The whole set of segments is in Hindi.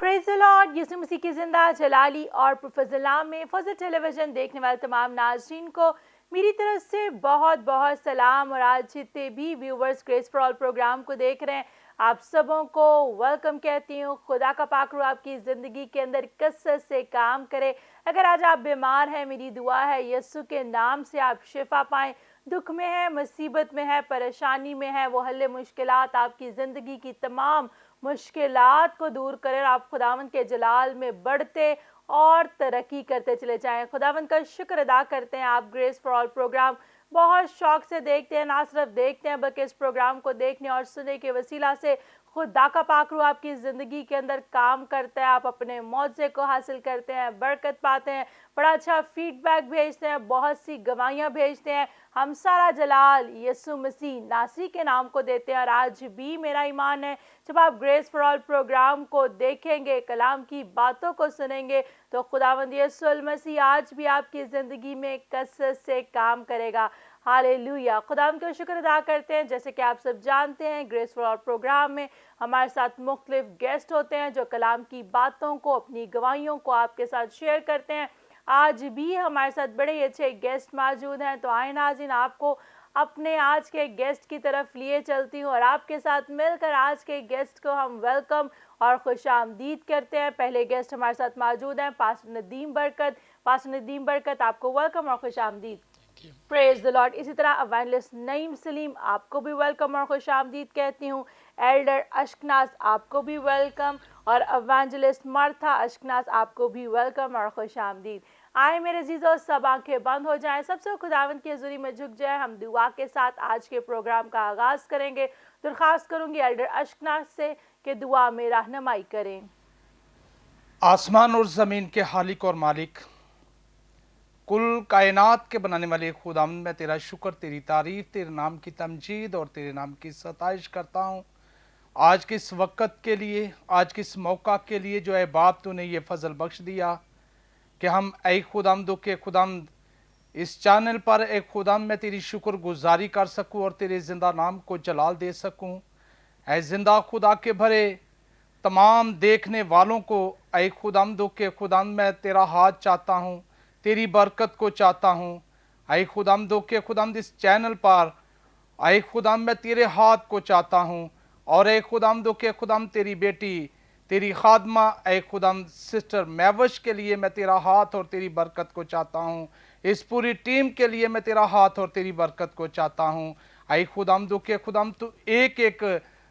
Praise the Lord. Yeshu Masih की ज़िंदा जलाली और प्रोफेसर में फजल टेलीविज़न देखने वाले तमाम नाज़रीन को मेरी तरफ से बहुत बहुत सलाम। और आज जितने भी viewers grace for all programme को देख रहे हैं, आप सबों को वेलकम कहती हूँ। खुदा का पाक रूह आपकी ज़िंदगी के अंदर कसरत से काम करे। अगर आज आप बीमार हैं, मेरी दुआ है यीशु के नाम से आप शिफा पाएँ। दुख में है, मुसीबत में है, परेशानी में है, वो हल्ले मुश्किलात आपकी ज़िंदगी की तमाम मुश्किलात को दूर करें। आप खुदावंद के जलाल में बढ़ते और तरक्की करते चले जाएं। खुदावंद का शुक्र अदा करते हैं। आप ग्रेस फॉर ऑल प्रोग्राम बहुत शौक से देखते हैं, ना सिर्फ देखते हैं बल्कि इस प्रोग्राम को देखने और सुनने के वसीला से खुदा का पाक रूह आपकी ज़िंदगी के अंदर काम करता है। आप अपने मौजे को हासिल करते हैं, बरकत पाते हैं, बड़ा अच्छा फीडबैक भेजते हैं, बहुत सी गवाहियाँ भेजते हैं। हम सारा जलाल यीशु मसीह नासरी के नाम को देते हैं। और आज भी मेरा ईमान है, जब आप ग्रेस फॉर ऑल प्रोग्राम को देखेंगे, कलाम की बातों को सुनेंगे, तो खुदावंद यीशु मसीह आज भी आपकी ज़िंदगी में कसरत से काम करेगा। हालेलुया। खुदावंद का शुक्र अदा करते हैं। जैसे कि आप सब जानते हैं, ग्रेस फॉर ऑल प्रोग्राम में हमारे साथ मुख्तलिफ गेस्ट होते हैं जो कलाम की बातों को, अपनी गवाहियों को आपके साथ शेयर करते हैं। आज भी हमारे साथ बड़े ही अच्छे गेस्ट मौजूद हैं। तो आए नाज़रीन, आपको अपने आज के गेस्ट की तरफ लिए चलती हूँ और आपके साथ मिलकर आज के गेस्ट को हम वेलकम और खुशामदीद करते हैं। पहले गेस्ट हमारे साथ मौजूद हैं पास्टर नदीम बरकत। पास्टर नदीम बरकत, आपको वेलकम और खुशामदीद। Praise the Lord. इसी तरह एवेंजलिस्ट नईम सलीम, आपको भी वेलकम और खुशामदीद कहती हूँ। एल्डर अशकनाज, आपको भी वेलकम। और एवेंजलिस्ट मार्था अशकनाज, आपको भी वेलकम और खुशामदीद। आए मेरे अजीज़ों, सब आंखें बंद हो जाएं, सबसे खुदावंद की हज़ूरी में झुक जाए। हम दुआ के साथ आज के प्रोग्राम का आगाज़ करेंगे। दरख्वास्त करूँगी एल्डर अशकनाज से कि दुआ में रहनुमाई करें। आसमान और ज़मीन के हालिक और मालिक, कुल कायनात के बनाने वाले खुदावंद, मैं तेरा शुक्र, तेरी तारीफ, तेरे नाम की तमजीद और तेरे नाम की सताइश करता हूँ। आज के इस वक़्त के लिए, आज के इस मौका के लिए जो है बाप तूने ये फजल बख्श दिया कि हम ऐ खुदावंद के खुदावंद इस चैनल पर एक खुदावंद मैं तेरी शुक्र गुजारी कर सकूँ और तेरे ज़िंदा नाम को जलाल दे सकूँ। ऐ जिंदा खुदा के भरे तमाम देखने वालों को ऐ खुदावंद के खुदावंद मैं तेरा हाथ चाहता हूँ, तेरी बरकत को चाहता हूँ। ऐ खुदावंद के खुदावंद इस चैनल पर ऐ खुदावंद मैं तेरे हाथ को चाहता हूँ। और ऐ खुदावंद के खुदावंद तेरी बेटी, तेरी खादमा ऐ खुदावंद सिस्टर मैवश के लिए मैं तेरा हाथ और तेरी बरकत को चाहता हूँ। इस पूरी टीम के लिए मैं तेरा हाथ और तेरी बरकत को चाहता हूँ। ऐ खुदावंद के खुदावंद तू एक एक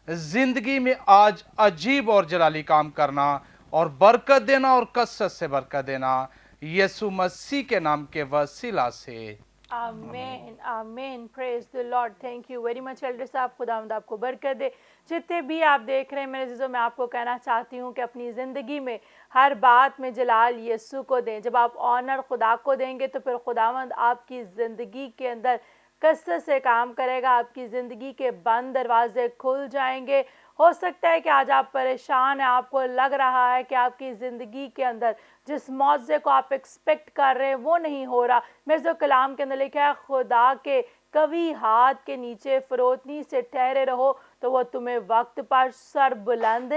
जिंदगी में आज अजीब और जलाली काम करना और बरकत देना और कसरत से बरकत देना, यीशु मसीह के नाम के वसीला से, आमीन आमीन। Praise the Lord. Thank you very much Elder साहब। खुदावंद आपको बरकत दे। जितने भी आप देख रहे हैं मेरे अज़ीज़ों, मैं आपको कहना चाहती हूँ कि अपनी ज़िंदगी में हर बात में जलाल यीशु को दें। जब आप ऑनर खुदा को देंगे तो फिर खुदावंद आपकी ज़िंदगी के अंदर कसरत से काम करेगा। आपकी ज़िंदगी के बंद दरवाजे खुल जाएंगे। हो सकता है कि आज आप परेशान हैं, आपको लग रहा है कि आपकी ज़िंदगी के अंदर जिस मौजे को आप एक्सपेक्ट कर रहे हैं वो नहीं हो रहा। मेरे जो कलाम के अंदर लिखा है, खुदा के कभी हाथ के नीचे फरोतनी से ठहरे रहो तो वो तुम्हें वक्त पर सर बुलंद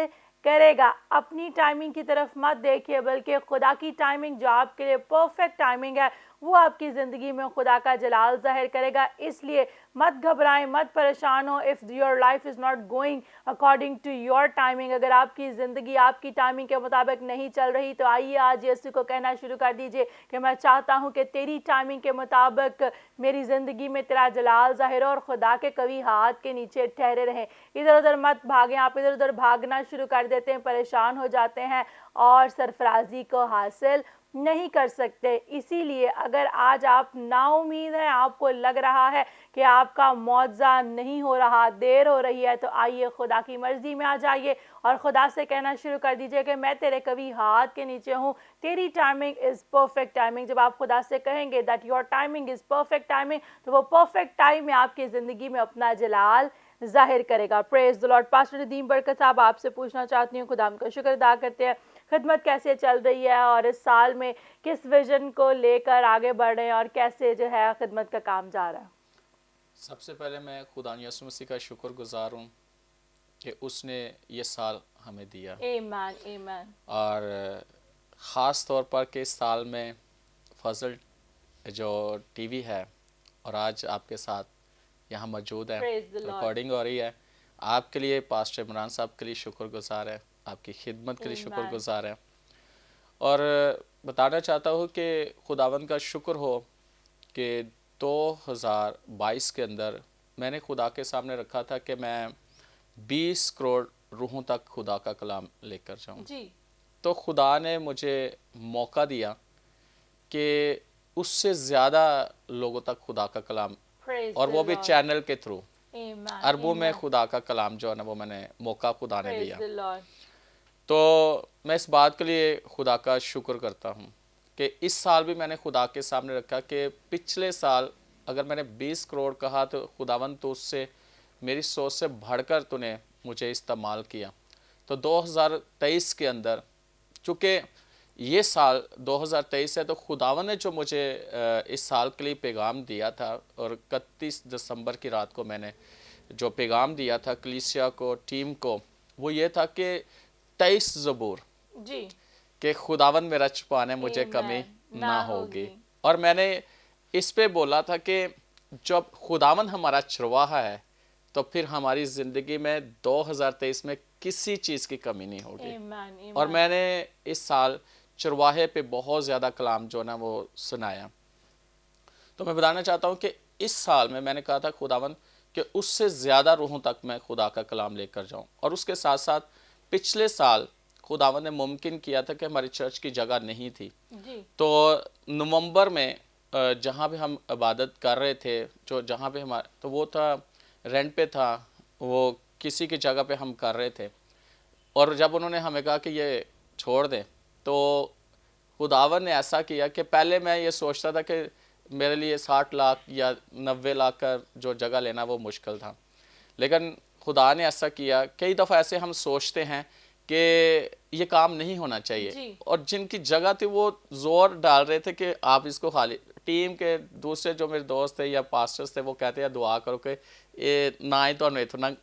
करेगा। अपनी टाइमिंग की तरफ मत देखिए, बल्कि खुदा की टाइमिंग जो आपके लिए परफेक्ट टाइमिंग है वो आपकी ज़िंदगी में खुदा का जलाल ज़ाहिर करेगा। इसलिए मत घबराएं, मत परेशान हो। If your life is not going according to your timing, अगर आपकी ज़िंदगी आपकी टाइमिंग के मुताबिक नहीं चल रही, तो आइए आज यीशु को कहना शुरू कर दीजिए कि मैं चाहता हूँ कि तेरी टाइमिंग के मुताबिक मेरी ज़िंदगी में तेरा जलाल ज़ाहिर हो और खुदा के कभी हाथ के नीचे ठहरे रहें। इधर उधर मत भागें। आप इधर उधर भागना शुरू कर देते हैं, परेशान हो जाते हैं और सरफराजी को हासिल नहीं कर सकते। इसीलिए अगर आज आप नाउमीद हैं, आपको लग रहा है कि आपका मुआवजा नहीं हो रहा, देर हो रही है, तो आइए खुदा की मर्जी में आ जाइए और खुदा से कहना शुरू कर दीजिए कि मैं तेरे कभी हाथ के नीचे हूँ, तेरी टाइमिंग इज़ परफेक्ट टाइमिंग। जब आप खुदा से कहेंगे that your timing is perfect timing, तो वो परफेक्ट टाइम में आपकी ज़िंदगी में अपना जलाल जाहिर करेगा। Praise the Lord. Pastor Nadeem बरकत साहब, आपसे पूछना चाहती हूँ, खुदा का शुक्र अदा करते हैं, खिदमत कैसे चल रही है और इस साल में किस विजन को लेकर आगे बढ़ रहे हैं और कैसे जो है खिदमत का काम जा रहा है? सबसे पहले मैं खुदा यीशु मसीह का शुक्र गुजार हूँ कि उसने ये साल हमें दिया। आमीन आमीन। और ख़ास तौर पर कि इस साल में फजल जो टीवी है और आज आपके साथ यहाँ मौजूद है, प्रेज द लॉर्ड। रिकॉर्डिंग हो रही है, आपके लिए पास्टर इमरान साहब के लिए शुक्रगुजार है, आपकी खिदमत के लिए आमीन। शुक्रगुजार है। और बताना चाहता हूँ कि खुदावंद का शुक्र हो कि 2022 के अंदर मैंने खुदा के सामने रखा था कि मैं 20 करोड़ रूहों तक खुदा का कलाम लेकर जाऊँ। जी तो खुदा ने मुझे मौका दिया कि उससे ज़्यादा लोगों तक खुदा का कलाम, प्रेज और द वो भी लॉर्ड। चैनल के थ्रू आमीन अरबों में आमीन। खुदा का कलाम जो है ना वो मैंने मौका खुदा ने प्रेज दिया। The Lord. तो मैं इस बात के लिए खुदा का शुक्र करता हूँ कि इस साल भी मैंने खुदा के सामने रखा कि पिछले साल अगर मैंने 20 करोड़ कहा तो खुदावंद तो उससे मेरी सोच से बढ़कर तूने मुझे इस्तेमाल किया। तो 2023 के अंदर, चूँकि ये साल 2023 है, तो खुदावन ने जो मुझे इस साल के लिए पैगाम दिया था, और 31 दिसंबर की रात को मैंने जो पैगाम दिया था कलीसिया को, टीम को, वो ये था कि 23 ज़बूर जी कि खुदावन मेरा छुपाने मुझे कमी आमीन। ना होगी। और मैंने इस पे बोला था कि जब खुदावन हमारा चरवाहा है तो फिर हमारी ज़िंदगी में 2023 में किसी चीज़ की कमी नहीं होगी। आमीन और आमीन। मैंने इस साल चरवाहे पे बहुत ज़्यादा कलाम जो ना वो सुनाया। तो मैं बताना चाहता हूँ कि इस साल में मैंने कहा था खुदावन कि उससे ज़्यादा रूहों तक मैं खुदा का कलाम लेकर जाऊँ। और उसके साथ साथ पिछले साल खुदावन ने मुमकिन किया था कि हमारी चर्च की जगह नहीं थी, जी तो नवंबर में जहाँ भी हम इबादत कर रहे थे, जो जहाँ पे हमारा, तो वो था रेंट पे था, वो किसी की जगह पे हम कर रहे थे। और जब उन्होंने हमें कहा कि ये छोड़ दें, तो खुदावन ने ऐसा किया कि पहले मैं ये सोचता था कि मेरे लिए 60 लाख या 90 लाख का जो जगह लेना वो मुश्किल था, लेकिन खुदा ने ऐसा किया। कई दफ़ा ऐसे हम सोचते हैं कि ये काम नहीं होना चाहिए, जी और जिनकी जगह थी वो ज़ोर डाल रहे थे कि आप इसको खाली, टीम के दूसरे जो मेरे दोस्त थे या पास्टर्स थे वो कहते हैं दुआ करो कि ये ना ही तो नहीं तो ना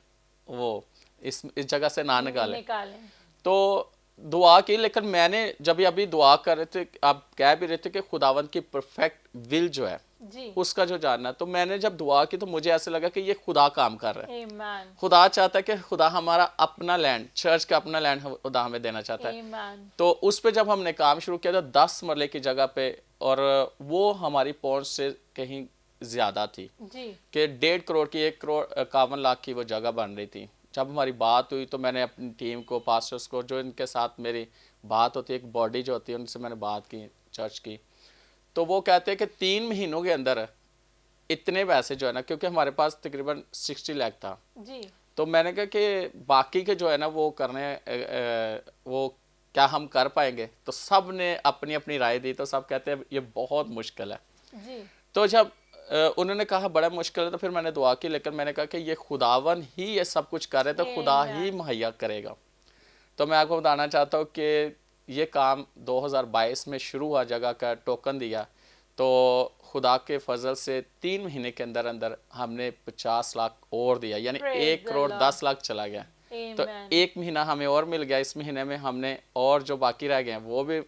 वो इस जगह से ना निकालें। निकालें। तो दुआ की, लेकिन मैंने जब अभी दुआ कर रहे थे, आप कह भी रहे थे कि खुदावंद की परफेक्ट विल जो है जी उसका जो जानना, तो मैंने जब दुआ की तो मुझे ऐसे लगा कि ये खुदा काम कर रहा है। आमीन खुदा चाहता है कि खुदा हमारा अपना लैंड, चर्च का अपना लैंड खुदा हमें देना चाहता है। आमीन। तो उस पे जब हमने काम शुरू किया तो 10 मरले की जगह पे, और वो हमारी पहुंच से कहीं ज़्यादा थी जी कि 1.5 करोड़ की, 1 करोड़ 51 लाख की वो जगह बन रही थी। जब हमारी बात हुई तो मैंने अपनी टीम को, पास्टर्स को, जो इनके साथ मेरी बात होती है, एक बॉडी जो होती है, उनसे मैंने बात की चर्च की, तो वो कहते हैं कि 3 महीनों के अंदर इतने पैसे जो है ना, क्योंकि हमारे पास तकरीबन 60 लाख था, जी तो मैंने कहा कि बाकी के जो है ना वो करने वो क्या हम कर पाएंगे, तो सब ने अपनी अपनी राय दी, तो सब कहते हैं ये बहुत मुश्किल है। जी तो जब उन्होंने कहा बड़ा मुश्किल है, तो फिर मैंने दुआ की, लेकिन मैंने कहा कि ये खुदावन ही ये सब कुछ कर रहे, तो खुदा ही मुहैया करेगा। तो मैं आपको बताना चाहता हूँ कि ये काम 2022 में शुरू हुआ, जगह का टोकन दिया, तो खुदा के फजल से 3 महीने के अंदर अंदर हमने 50 लाख और दिया, यानी Praise 1 the crore Lord. 10 lakh चला गया। तो Amen. 1 महीना हमें और मिल गया, इस महीने में हमने और जो बाकी रह गए हैं वो भी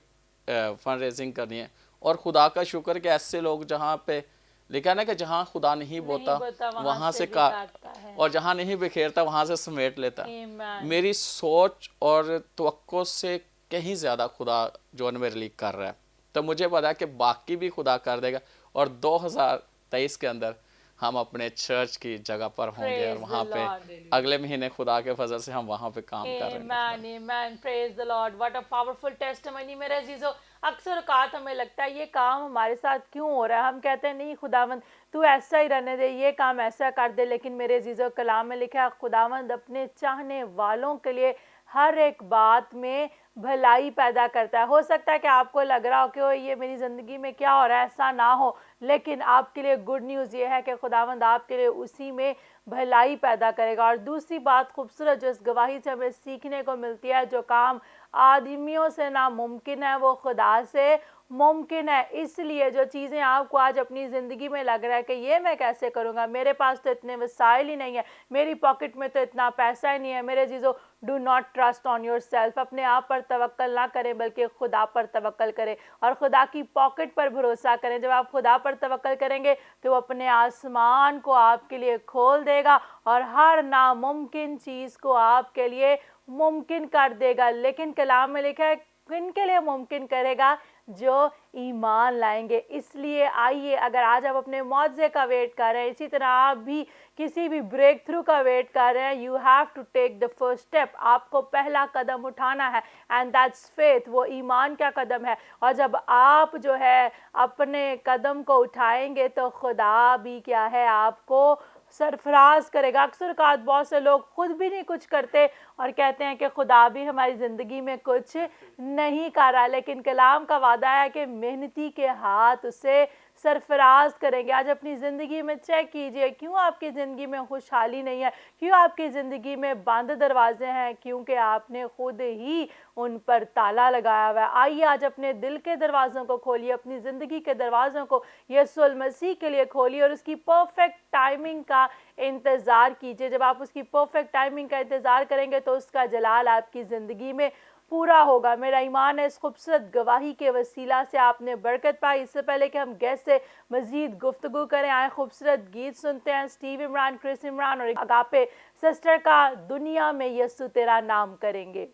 फंड रेजिंग करनी है। और खुदा का शुक्र कि ऐसे लोग जहाँ पे लिखा ना कि जहाँ खुदा नहीं बोता वहाँ से भी का, काटता है। और जहाँ नहीं बिखेरता वहाँ से समेट लेता। Amen. मेरी सोच और तवक्को से कहीं ज़्यादा खुदा जो है मेरे लिए कर रहा है, तो मुझे पता है कि बाकी भी खुदा कर देगा। और 2023 के अंदर हम अपने चर्च की जगह पर होंगे, और Praise वहाँ the पे Lord. अगले महीने खुदा के फजल से हम वहाँ पे काम कर रहे हैं। Amen, amen. Praise the Lord. What a powerful testimony मेरे अजीजों। अक्सर औकात हमें लगता है ये काम हमारे साथ क्यों हो रहा है, हम कहते हैं नहीं खुदावंद तू ऐसा ही रहने दे, ये काम ऐसा कर दे, लेकिन मेरे अजीजों कलाम में लिखा है खुदावंद अपने चाहने वालों के लिए हर एक बात में भलाई पैदा करता है। हो सकता है कि आपको लग रहा हो कि ओ ये मेरी ज़िंदगी में क्या हो रहा है, ऐसा ना हो, लेकिन आपके लिए गुड न्यूज़ ये है कि खुदावंद आपके लिए उसी में भलाई पैदा करेगा। और दूसरी बात खूबसूरत जो इस गवाही से हमें सीखने को मिलती है, जो काम आदमियों से नामुमकिन है वो खुदा से मुमकिन है। इसलिए जो चीज़ें आपको आज अपनी ज़िंदगी में लग रहा है कि ये मैं कैसे करूँगा, मेरे पास तो इतने वसाइल ही नहीं है, मेरी पॉकेट में तो इतना पैसा ही नहीं है, मेरे चीज़ों, do not trust on your self. अपने आप पर तवक्कल ना करें बल्कि खुदा पर तवक्कल करें और खुदा की पॉकेट पर भरोसा करें। जब आप खुदा पर तवक्कल करेंगे तो वो अपने आसमान को आपके लिए खोल देगा और हर नामुमकिन चीज़ को आपके लिए मुमकिन कर देगा। लेकिन कलाम में लिखा है किनके लिए मुमकिन करेगा, जो ईमान लाएंगे। इसलिए आइए, अगर आज आप अपने मुआवजे का वेट कर रहे हैं, इसी तरह आप भी किसी भी ब्रेक थ्रू का वेट कर रहे हैं, you have to take the first step. आपको पहला कदम उठाना है एंड दैट्स फेथ, वो ईमान का कदम है। और जब आप जो है अपने कदम को उठाएंगे तो खुदा भी क्या है, आपको सरफराज करेगा। अक्सर का बहुत से लोग खुद भी नहीं कुछ करते और कहते हैं कि खुदा भी हमारी ज़िंदगी में कुछ नहीं कर रहा, लेकिन कलाम का वादा है कि मेहनती के हाथ उसे सरफराज करेंगे। आज अपनी ज़िंदगी में चेक कीजिए, क्यों आपकी ज़िंदगी में खुशहाली नहीं है, क्यों आपकी ज़िंदगी में बंद दरवाजे हैं, क्योंकि आपने खुद ही उन पर ताला लगाया हुआ है। आइए आज अपने दिल के दरवाज़ों को खोलिए, अपनी ज़िंदगी के दरवाज़ों को यीशु मसीह के लिए खोलिए और उसकी परफेक्ट टाइमिंग का इंतज़ार कीजिए। जब आप उसकी परफेक्ट टाइमिंग का इंतज़ार करेंगे तो उसका जलाल आपकी ज़िंदगी में पूरा होगा। मेरा ईमान है इस खूबसूरत गवाही के वसीला से आपने बरकत पाई। इससे पहले कि हम गेस्ट से मज़ीद गुफ्तगू करें, आए खूबसूरत गीत सुनते हैं। स्टीव इमरान, क्रिस इमरान और अगापे सिस्टर का दुनिया में यीशु तेरा नाम करेंगे।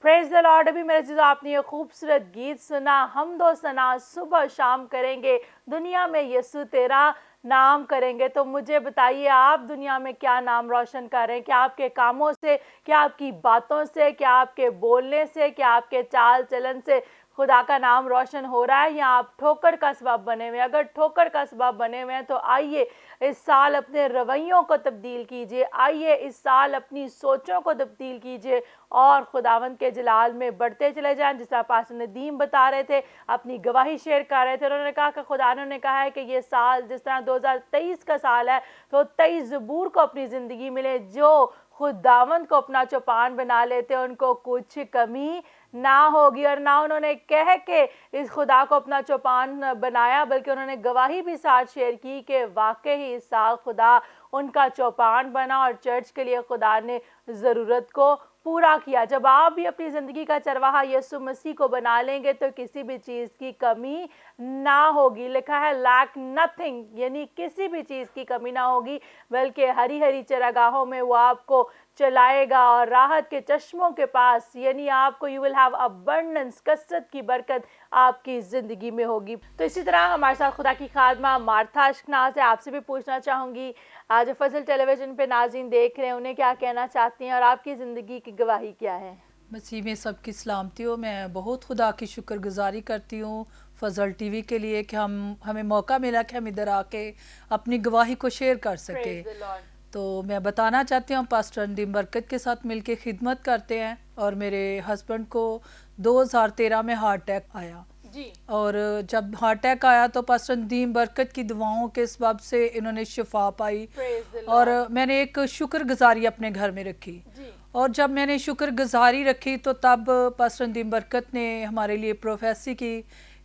Praise the Lord. अभी मेरे चीज़ आपने ये खूबसूरत गीत सुना, हम दो सना सुबह शाम करेंगे, दुनिया में यीशु तेरा नाम करेंगे। तो मुझे बताइए, आप दुनिया में क्या नाम रोशन कर रहे हैं? क्या आपके कामों से, क्या आपकी बातों से, क्या आपके बोलने से, क्या आपके चाल चलन से खुदा का नाम रोशन हो रहा है, या आप ठोकर का सबब बने हुए हैं? अगर ठोकर का सबब बने हुए हैं तो आइए इस साल अपने रवैयों को तब्दील कीजिए, आइए इस साल अपनी सोचों को तब्दील कीजिए और खुदावंद के जलाल में बढ़ते चले जाएं। जिस तरह पास्टर नदीम बता रहे थे, अपनी गवाही शेयर कर रहे थे, उन्होंने कहा कि खुदा ने कहा है कि ये साल जिस तरह 2023 का साल है, तो 23 ज़बूर को अपनी ज़िंदगी मिले। जो खुदावंद को अपना चौपान बना लेते उनको कुछ कमी ना होगी। और ना उन्होंने कह के इस खुदा को अपना चौपान बनाया, बल्कि उन्होंने गवाही भी साथ शेयर की कि वाकई ही इस साल खुदा उनका चौपान बना और चर्च के लिए खुदा ने ज़रूरत को पूरा किया। जब आप भी अपनी ज़िंदगी का चरवाहा यीशु मसीह को बना लेंगे तो किसी भी चीज़ की कमी ना होगी। लिखा है लैक नथिंग, यानी किसी भी चीज़ की कमी ना होगी, बल्कि हरी हरी चरागाहों में वो आपको चलाएगा और राहत के चश्मों के पास, यानी आपको यू विल हैव अबंडेंस, कसरत की बरकत आपकी ज़िंदगी में होगी। तो इसी तरह हमारे साथ खुदा की खादमा मार्था अशकनाज़ है। आपसे भी पूछना चाहूँगी, आज फजल टेलीविज़न पे नाज़रीन देख रहे हैं, उन्हें क्या कहना चाहती हैं और आपकी ज़िंदगी की गवाही क्या है? मसीह में सबकी सलामती हो। मैं बहुत खुदा की शुक्रगुजारी करती हूँ फजल टीवी के लिए कि हमें मौका मिला कि हम इधर आके अपनी गवाही को शेयर कर सके। Praise the Lord. तो मैं बताना चाहती हूँ, पास्टर नदीम बरकत के साथ मिलके खिदमत करते हैं और मेरे हस्बैंड को 2013 में हार्ट अटैक आया जी। और जब हार्ट अटैक आया तो पास्टर नदीम बरकत की दुआओं के सबब से इन्होंने शिफा पाई Praise the Lord. और मैंने एक शुक्रगुजारी अपने घर में रखी। जी। और जब मैंने शुक्रगुजारी रखी तो तब पास्टर नदीम बरकत ने हमारे लिए प्रोफेसी की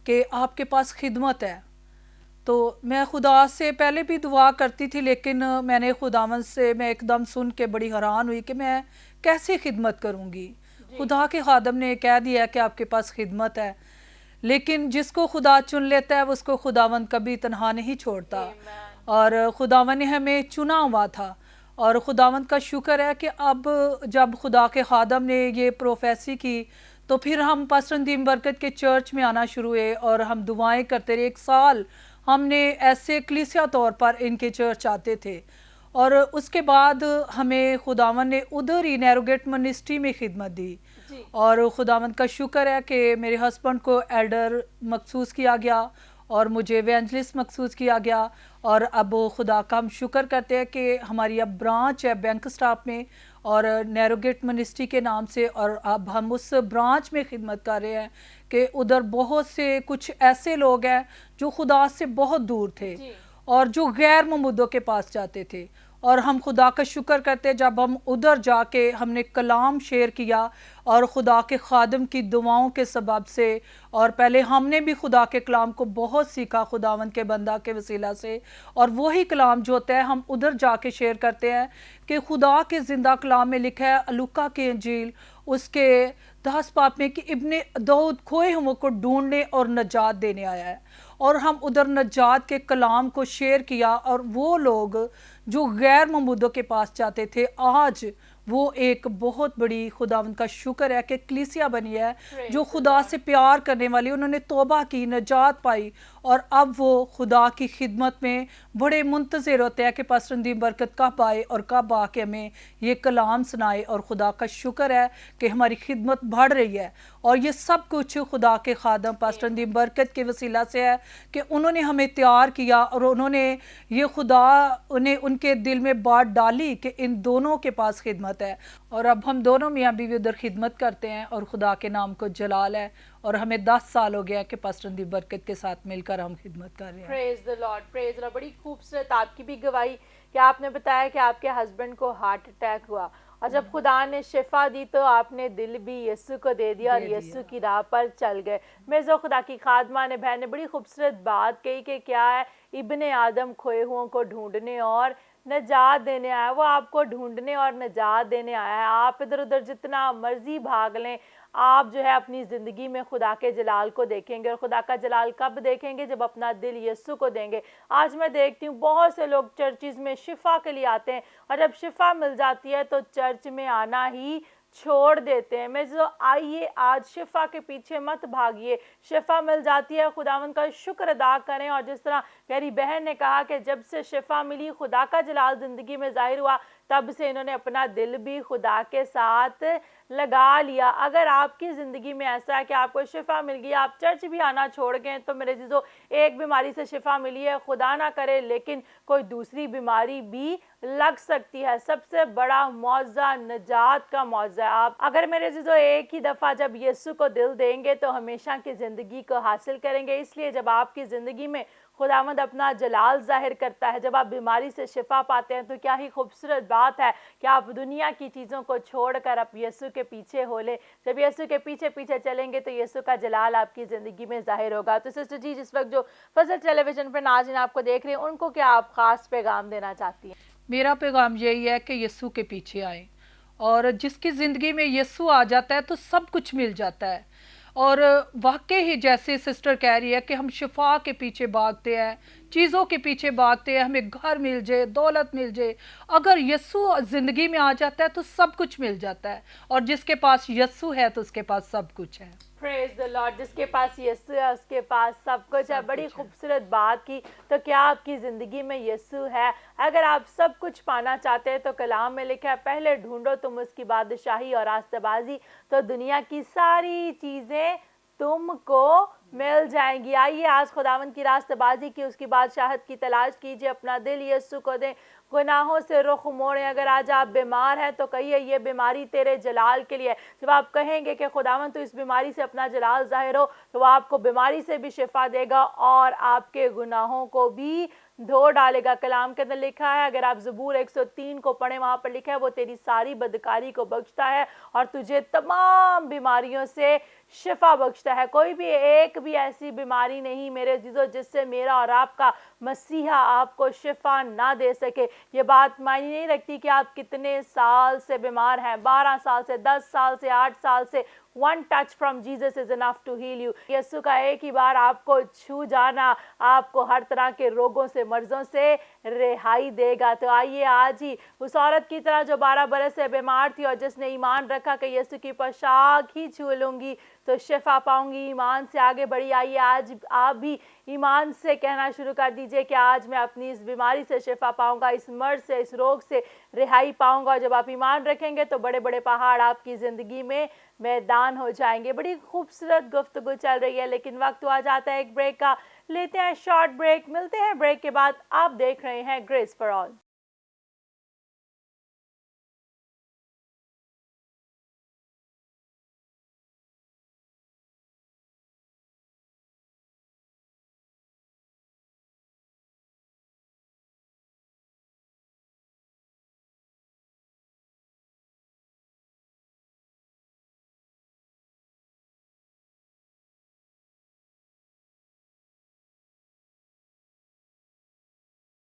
कि आपके पास खिदमत है। तो मैं खुदा से पहले भी दुआ करती थी, लेकिन मैंने खुदावन से मैं एकदम सुन के बड़ी हैरान हुई कि मैं कैसे खिदमत करूँगी। खुदा के खादम ने कह दिया कि आपके पास खिदमत है, लेकिन जिसको खुदा चुन लेता है उसको खुदावन कभी तन्हा नहीं छोड़ता। और खुदावन ने हमें चुना हुआ था और खुदावन का शुक्र है कि अब जब खुदा के खादम ने ये प्रोफेसी की तो फिर हम पास्टर नदीम बरकत के चर्च में आना शुरू हुए और हम दुआएं करते रहे। 1 साल हमने ऐसे कलीसिया तौर पर इनके चर्च आते थे और उसके बाद हमें खुदावन ने उधर ही नैरोगेट मिनिस्ट्री में खिदमत दी। और खुदावन का शुक्र है कि मेरे हस्बैंड को एल्डर मखसूस किया गया और मुझे एवेंजलिस्ट मखसूस किया गया। और अब खुदा का हम शुक्र करते हैं कि हमारी अब ब्रांच है बैंक स्टाफ में और नैरोगेट मिनिस्ट्री के नाम से, और अब हम उस ब्रांच में खिदमत कर रहे हैं कि उधर बहुत से कुछ ऐसे लोग हैं जो खुदा से बहुत दूर थे और जो गैर ममूदों के पास जाते थे। और हम खुदा का शुक्र करते जब हम उधर जाके हमने कलाम शेयर किया और खुदा के खादम की दुआओं के सबब से, और पहले हमने भी खुदा के कलाम को बहुत सीखा खुदावंद के बंदा के वसीला से, और वही कलाम जो होता है हम उधर जाके शेयर करते हैं कि खुदा के ज़िंदा कलाम में लिखा है लूका की इंजील उसके 10 बाब में कि इब्ने दाऊद खोए हुओं को ढूंढने और नजात देने आया है। और हम उधर नजात के कलाम को शेयर किया और वो लोग जो गैर ममूदों के पास जाते थे, आज वो एक बहुत बड़ी खुदावंद का शुक्र है कि कलीसिया बनी है जो खुदा से प्यार करने वाली, उन्होंने तौबा की, नजात पाई और अब वो खुदा की खिदमत में बड़े मुंतज़िर होते हैं कि पास्टर नदीम बरकत कब आए और कब आके हमें ये कलाम सुनाए। और खुदा का शुक्र है कि हमारी खिदमत बढ़ रही है और ये सब कुछ खुदा के खादम पास्टर नदीम बरकत के वसीला से है कि उन्होंने हमें तैयार किया और उन्होंने ये खुदा उन्हें उनके दिल में बात डाली कि इन दोनों के पास खिदमत है। और अब हम दोनों मियाँ बीवी उधर खिदमत करते हैं और खुदा के नाम को जलाल है और हमें 10 साल हो गया कि पास्टर नदीम बरकत के साथ मिलकर हम खिदमत कर रहे हैं। Praise the Lord, praise the Lord. बड़ी खूबसूरत आपकी भी गवाही कि आपने बताया कि आपके हस्बैंड को हार्ट अटैक हुआ और जब खुदा ने शिफा दी तो आपने दिल भी यीशु को दे दिया और यीशु की राह पर चल गए। मेज़ो खुदा की खादमा ने बहन ने बड़ी खूबसूरत बात कही कि क्या है, इब्ने आदम खोए हुओं को ढूंढने और नजात देने आया। वो आपको ढूंढने और नजात देने आया है। आप इधर उधर जितना मर्जी भाग लें, आप जो है अपनी ज़िंदगी में खुदा के जलाल को देखेंगे। और खुदा का जलाल कब देखेंगे? जब अपना दिल यीशु को देंगे। आज मैं देखती हूँ बहुत से लोग चर्चिज़ में शिफा के लिए आते हैं और जब शिफा मिल जाती है तो चर्च में आना ही छोड़ देते हैं। मैं जो आइए आज शिफा के पीछे मत भागिए, शिफा मिल जाती है, खुदावंद का शुक्र अदा करें। और जिस तरह मेरी बहन ने कहा कि जब से शिफा मिली, खुदा का जलाल ज़िंदगी में ज़ाहिर हुआ, तब से इन्होंने अपना दिल भी खुदा के साथ लगा लिया। अगर आपकी ज़िंदगी में ऐसा है कि आपको शिफा मिल गई, आप चर्च भी आना छोड़ गए, तो मेरे जीजो एक बीमारी से शिफा मिली है, खुदा ना करे लेकिन कोई दूसरी बीमारी भी लग सकती है। सबसे बड़ा मौजा नजात का मौजा है। आप अगर मेरे जीजो एक ही दफ़ा जब यीशु को दिल देंगे तो हमेशा की ज़िंदगी को हासिल करेंगे। इसलिए जब आपकी ज़िंदगी में खुदावंद अपना जलाल जाहिर करता है, जब आप बीमारी से शिफा पाते हैं, तो क्या ही खूबसूरत बात है कि आप दुनिया की चीज़ों को छोड़कर आप यीशु के पीछे हो ले। जब यीशु के पीछे पीछे चलेंगे तो यीशु का जलाल आपकी ज़िंदगी में जाहिर होगा। तो सिस्टर जी, जिस वक्त जो फजल टेलीविज़न पर नाज़रीन आपको देख रहे हैं, उनको क्या आप ख़ास पैगाम देना चाहती हैं? मेरा पैगाम यही है कि यीशु के पीछे आए, और जिसकी ज़िंदगी में यीशु आ जाता है तो सब कुछ मिल जाता है। और वाकई ही जैसे सिस्टर कह रही है कि हम शिफा के पीछे भागते हैं, चीज़ों के पीछे भागते हैं, हमें घर मिल जाए, दौलत मिल जाए, अगर यीशु ज़िंदगी में आ जाता है तो सब कुछ मिल जाता है। और जिसके पास यीशु है तो उसके पास सब कुछ है। Praise the Lord. जिसके पास यीशु है उसके पास सब कुछ है। बड़ी खूबसूरत बात की। तो क्या आपकी ज़िंदगी में यीशु है? अगर आप सब कुछ पाना चाहते हैं तो कलाम में लिखा है, पहले ढूंढो तुम उसकी बादशाही और रास्तबाजी, तो दुनिया की सारी चीज़ें तुमको मिल जाएंगी। आइए आज खुदावंद की रास्तबाजी की, उसकी बादशाहत की तलाश कीजिए, अपना दिल यीशु को दें, गुनाहों से रुख मोड़ें। अगर आज आप बीमार हैं तो कहिए ये बीमारी तेरे जलाल के लिए। जब आप कहेंगे कि खुदावंद तो इस बीमारी से अपना जलाल ज़ाहिर हो, तो वो आपको बीमारी से भी शिफा देगा और आपके गुनाहों को भी धो डालेगा। कलाम के अंदर लिखा है, अगर आप ज़बूर 103 को पढ़ें, वहाँ पर लिखा है वो तेरी सारी बदकारी को बख्शता है और तुझे तमाम बीमारियों से शिफा बख्शता है। कोई भी एक भी ऐसी बीमारी नहीं मेरे अजीजों जिससे मेरा और आपका मसीहा आपको शिफा ना दे सके। ये बात मायने नहीं रखती कि आप कितने साल से बीमार हैं, 12 साल से, 10 साल से, 8 साल से। One touch from Jesus is enough to heal you। यीशु का एक ही बार आपको छू जाना आपको हर तरह के रोगों से, मर्जों से रिहाई देगा। तो आइए आज ही उस औरत की तरह जो 12 बरस से बीमार थी और जिसने ईमान रखा कि यीशु की पोशाक ही छू लूंगी तो शिफा पाऊंगी, ईमान से आगे बढ़ी। आइए आज आप भी ईमान से कहना शुरू कर दीजिए कि आज मैं अपनी इस बीमारी से शिफा पाऊंगा, इस मर्ज से, इस रोग से रिहाई पाऊंगा। जब आप ईमान रखेंगे तो बड़े बड़े पहाड़ आपकी ज़िंदगी में मैदान हो जाएंगे। बड़ी खूबसूरत गुफ्तगू चल रही है, लेकिन वक्त आ जाता है एक ब्रेक का। लेते हैं शॉर्ट ब्रेक, मिलते हैं ब्रेक के बाद। आप देख रहे हैं Grace for All.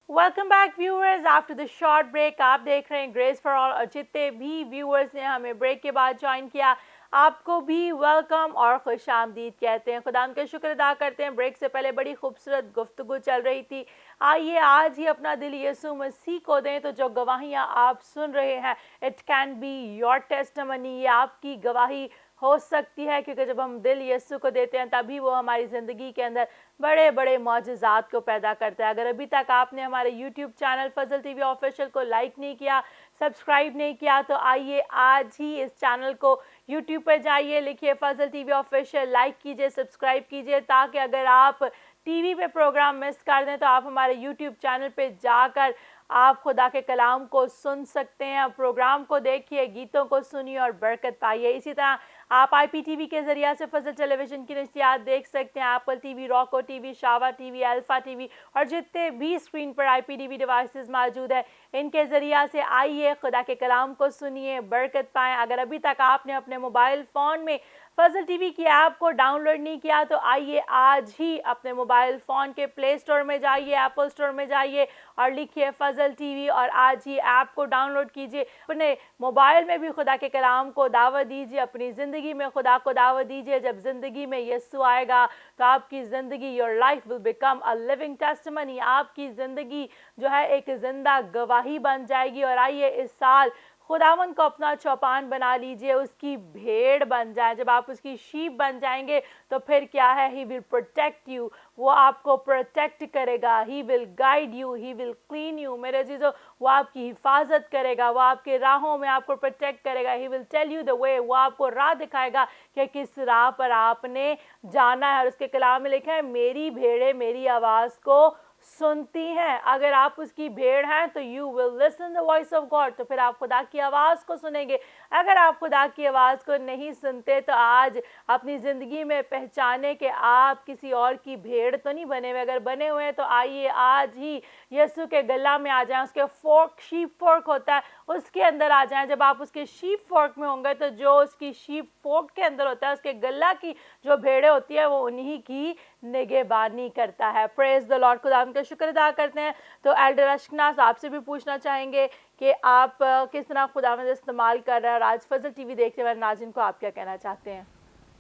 Welcome back viewers after the short break. आप देख रहे हैं ग्रेस फॉर ऑल और जितने भी व्यूअर्स ने हमें ब्रेक के बाद ज्वाइन किया आपको भी वेलकम और खुश आमदीद कहते हैं। खुदा का शुक्र अदा करते हैं। ब्रेक से पहले बड़ी खूबसूरत गुफ्तगू चल रही थी। आइए आज ही अपना दिल यीशु मसीह को दें। तो जो गवाहियाँ आप सुन रहे हैं, it can be your testimony, ये आपकी गवाही हो सकती है, क्योंकि जब हम दिल यीशु को देते हैं तभी वो हमारी ज़िंदगी के अंदर बड़े बड़े मौजज़ात को पैदा करता है। अगर अभी तक आपने हमारे YouTube चैनल फजल टीवी ऑफिशियल को लाइक नहीं किया, सब्सक्राइब नहीं किया, तो आइए आज ही इस चैनल को YouTube पर जाइए, लिखिए फजल टीवी ऑफिशियल, लाइक कीजिए, सब्सक्राइब कीजिए, ताकि अगर आप टीवी पे प्रोग्राम मिस कर दें तो आप हमारे YouTube चैनल पे जाकर आप खुदा के कलाम को सुन सकते हैं। प्रोग्राम को देखिए, गीतों को सुनिए और बरकत पाइए। इसी तरह आप IPTV के ज़रिए से फजल टेलीविज़न की नशियात देख सकते हैं। Apple TV, Roku TV, Shava TV, alpha TV और जितने भी स्क्रीन पर IPTV डिवाइसेस मौजूद है, इनके ज़रिए से आइए खुदा के कलाम को सुनिए, बरकत पाएँ। अगर अभी तक आपने अपने मोबाइल फ़ोन में फजल टीवी की ऐप को डाउनलोड नहीं किया तो आइए आज ही अपने मोबाइल फ़ोन के प्ले स्टोर में जाइए, एप्पल स्टोर में जाइए और लिखिए फजल टीवी और आज ही ऐप को डाउनलोड कीजिए। अपने मोबाइल में भी खुदा के कलाम को दावत दीजिए, अपनी ज़िंदगी में खुदा को दावत दीजिए। जब ज़िंदगी में यीशु आएगा तो आपकी ज़िंदगी, your life will become a living testimony, आपकी ज़िंदगी जो है एक ज़िंदा गवाही बन जाएगी। और आइए इस साल खुदावंद को अपना चौपान बना लीजिए, उसकी भेड़ बन जाए। जब आप उसकी शीप बन जाएंगे तो फिर क्या है, ही विल प्रोटेक्ट यू, वो आपको प्रोटेक्ट करेगा। He will guide you, he will clean you. मेरे अजीजों, वो आपकी हिफाजत करेगा, वो आपके राहों में आपको प्रोटेक्ट करेगा। He will tell you the way, वो आपको राह दिखाएगा कि किस राह पर आपने जाना है। और उसके कलाम में लिखा है, मेरी भेड़ें मेरी आवाज़ को सुनती हैं। अगर आप उसकी भेड़ हैं तो you will listen the voice of God, तो फिर आप खुदा की आवाज़ को सुनेंगे। अगर आप खुदा की आवाज़ को नहीं सुनते तो आज अपनी ज़िंदगी में पहचाने कि आप किसी और की भेड़ तो नहीं बने हुए। अगर बने हुए हैं तो आइए आज ही यीशु के गला में आ जाएं। उसके फोर्क, शीप फोर्क होता है, उसके अंदर आ जाएं। जब आप उसके शीप फोर्क में होंगे तो जो उसकी शीप फोर्क के अंदर होता है, उसके गला की जो भेड़ें होती है, वो उन्हीं की निगहबानी करता है। Praise the Lord. खुदा का शुक्र अदा करते हैं। तो एल्डर अशकनास, आपसे भी पूछना चाहेंगे कि आप किस तरह खुदावंद इस्तेमाल कर रहे हैं, और आज फजल टीवी देखने वाले नाज़रीन को आप क्या कहना चाहते हैं?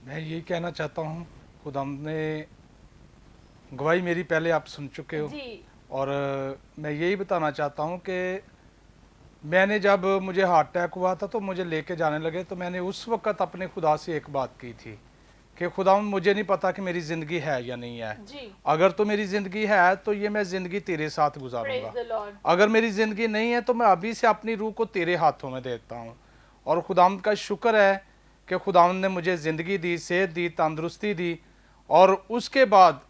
मैं यही कहना चाहता हूँ, खुदावंद ने गवाही मेरी पहले आप सुन चुके हो जी और मैं यही बताना चाहता हूँ कि मैंने जब मुझे हार्ट अटैक हुआ था तो मुझे लेके जाने लगे, तो मैंने उस वक्त अपने खुदा से एक बात की थी कि खुदावंद मुझे नहीं पता कि मेरी ज़िंदगी है या नहीं है। जी, अगर तो मेरी ज़िंदगी है तो ये मैं ज़िंदगी तेरे साथ प्रेज गुजारूंगा, द लॉर्ड। अगर मेरी ज़िंदगी नहीं है तो मैं अभी से अपनी रूह को तेरे हाथों में देता हूँ। और खुदावंद का शुक्र है कि खुदावंद ने मुझे ज़िंदगी दी, सेहत दी, तंदुरुस्ती दी, और उसके बाद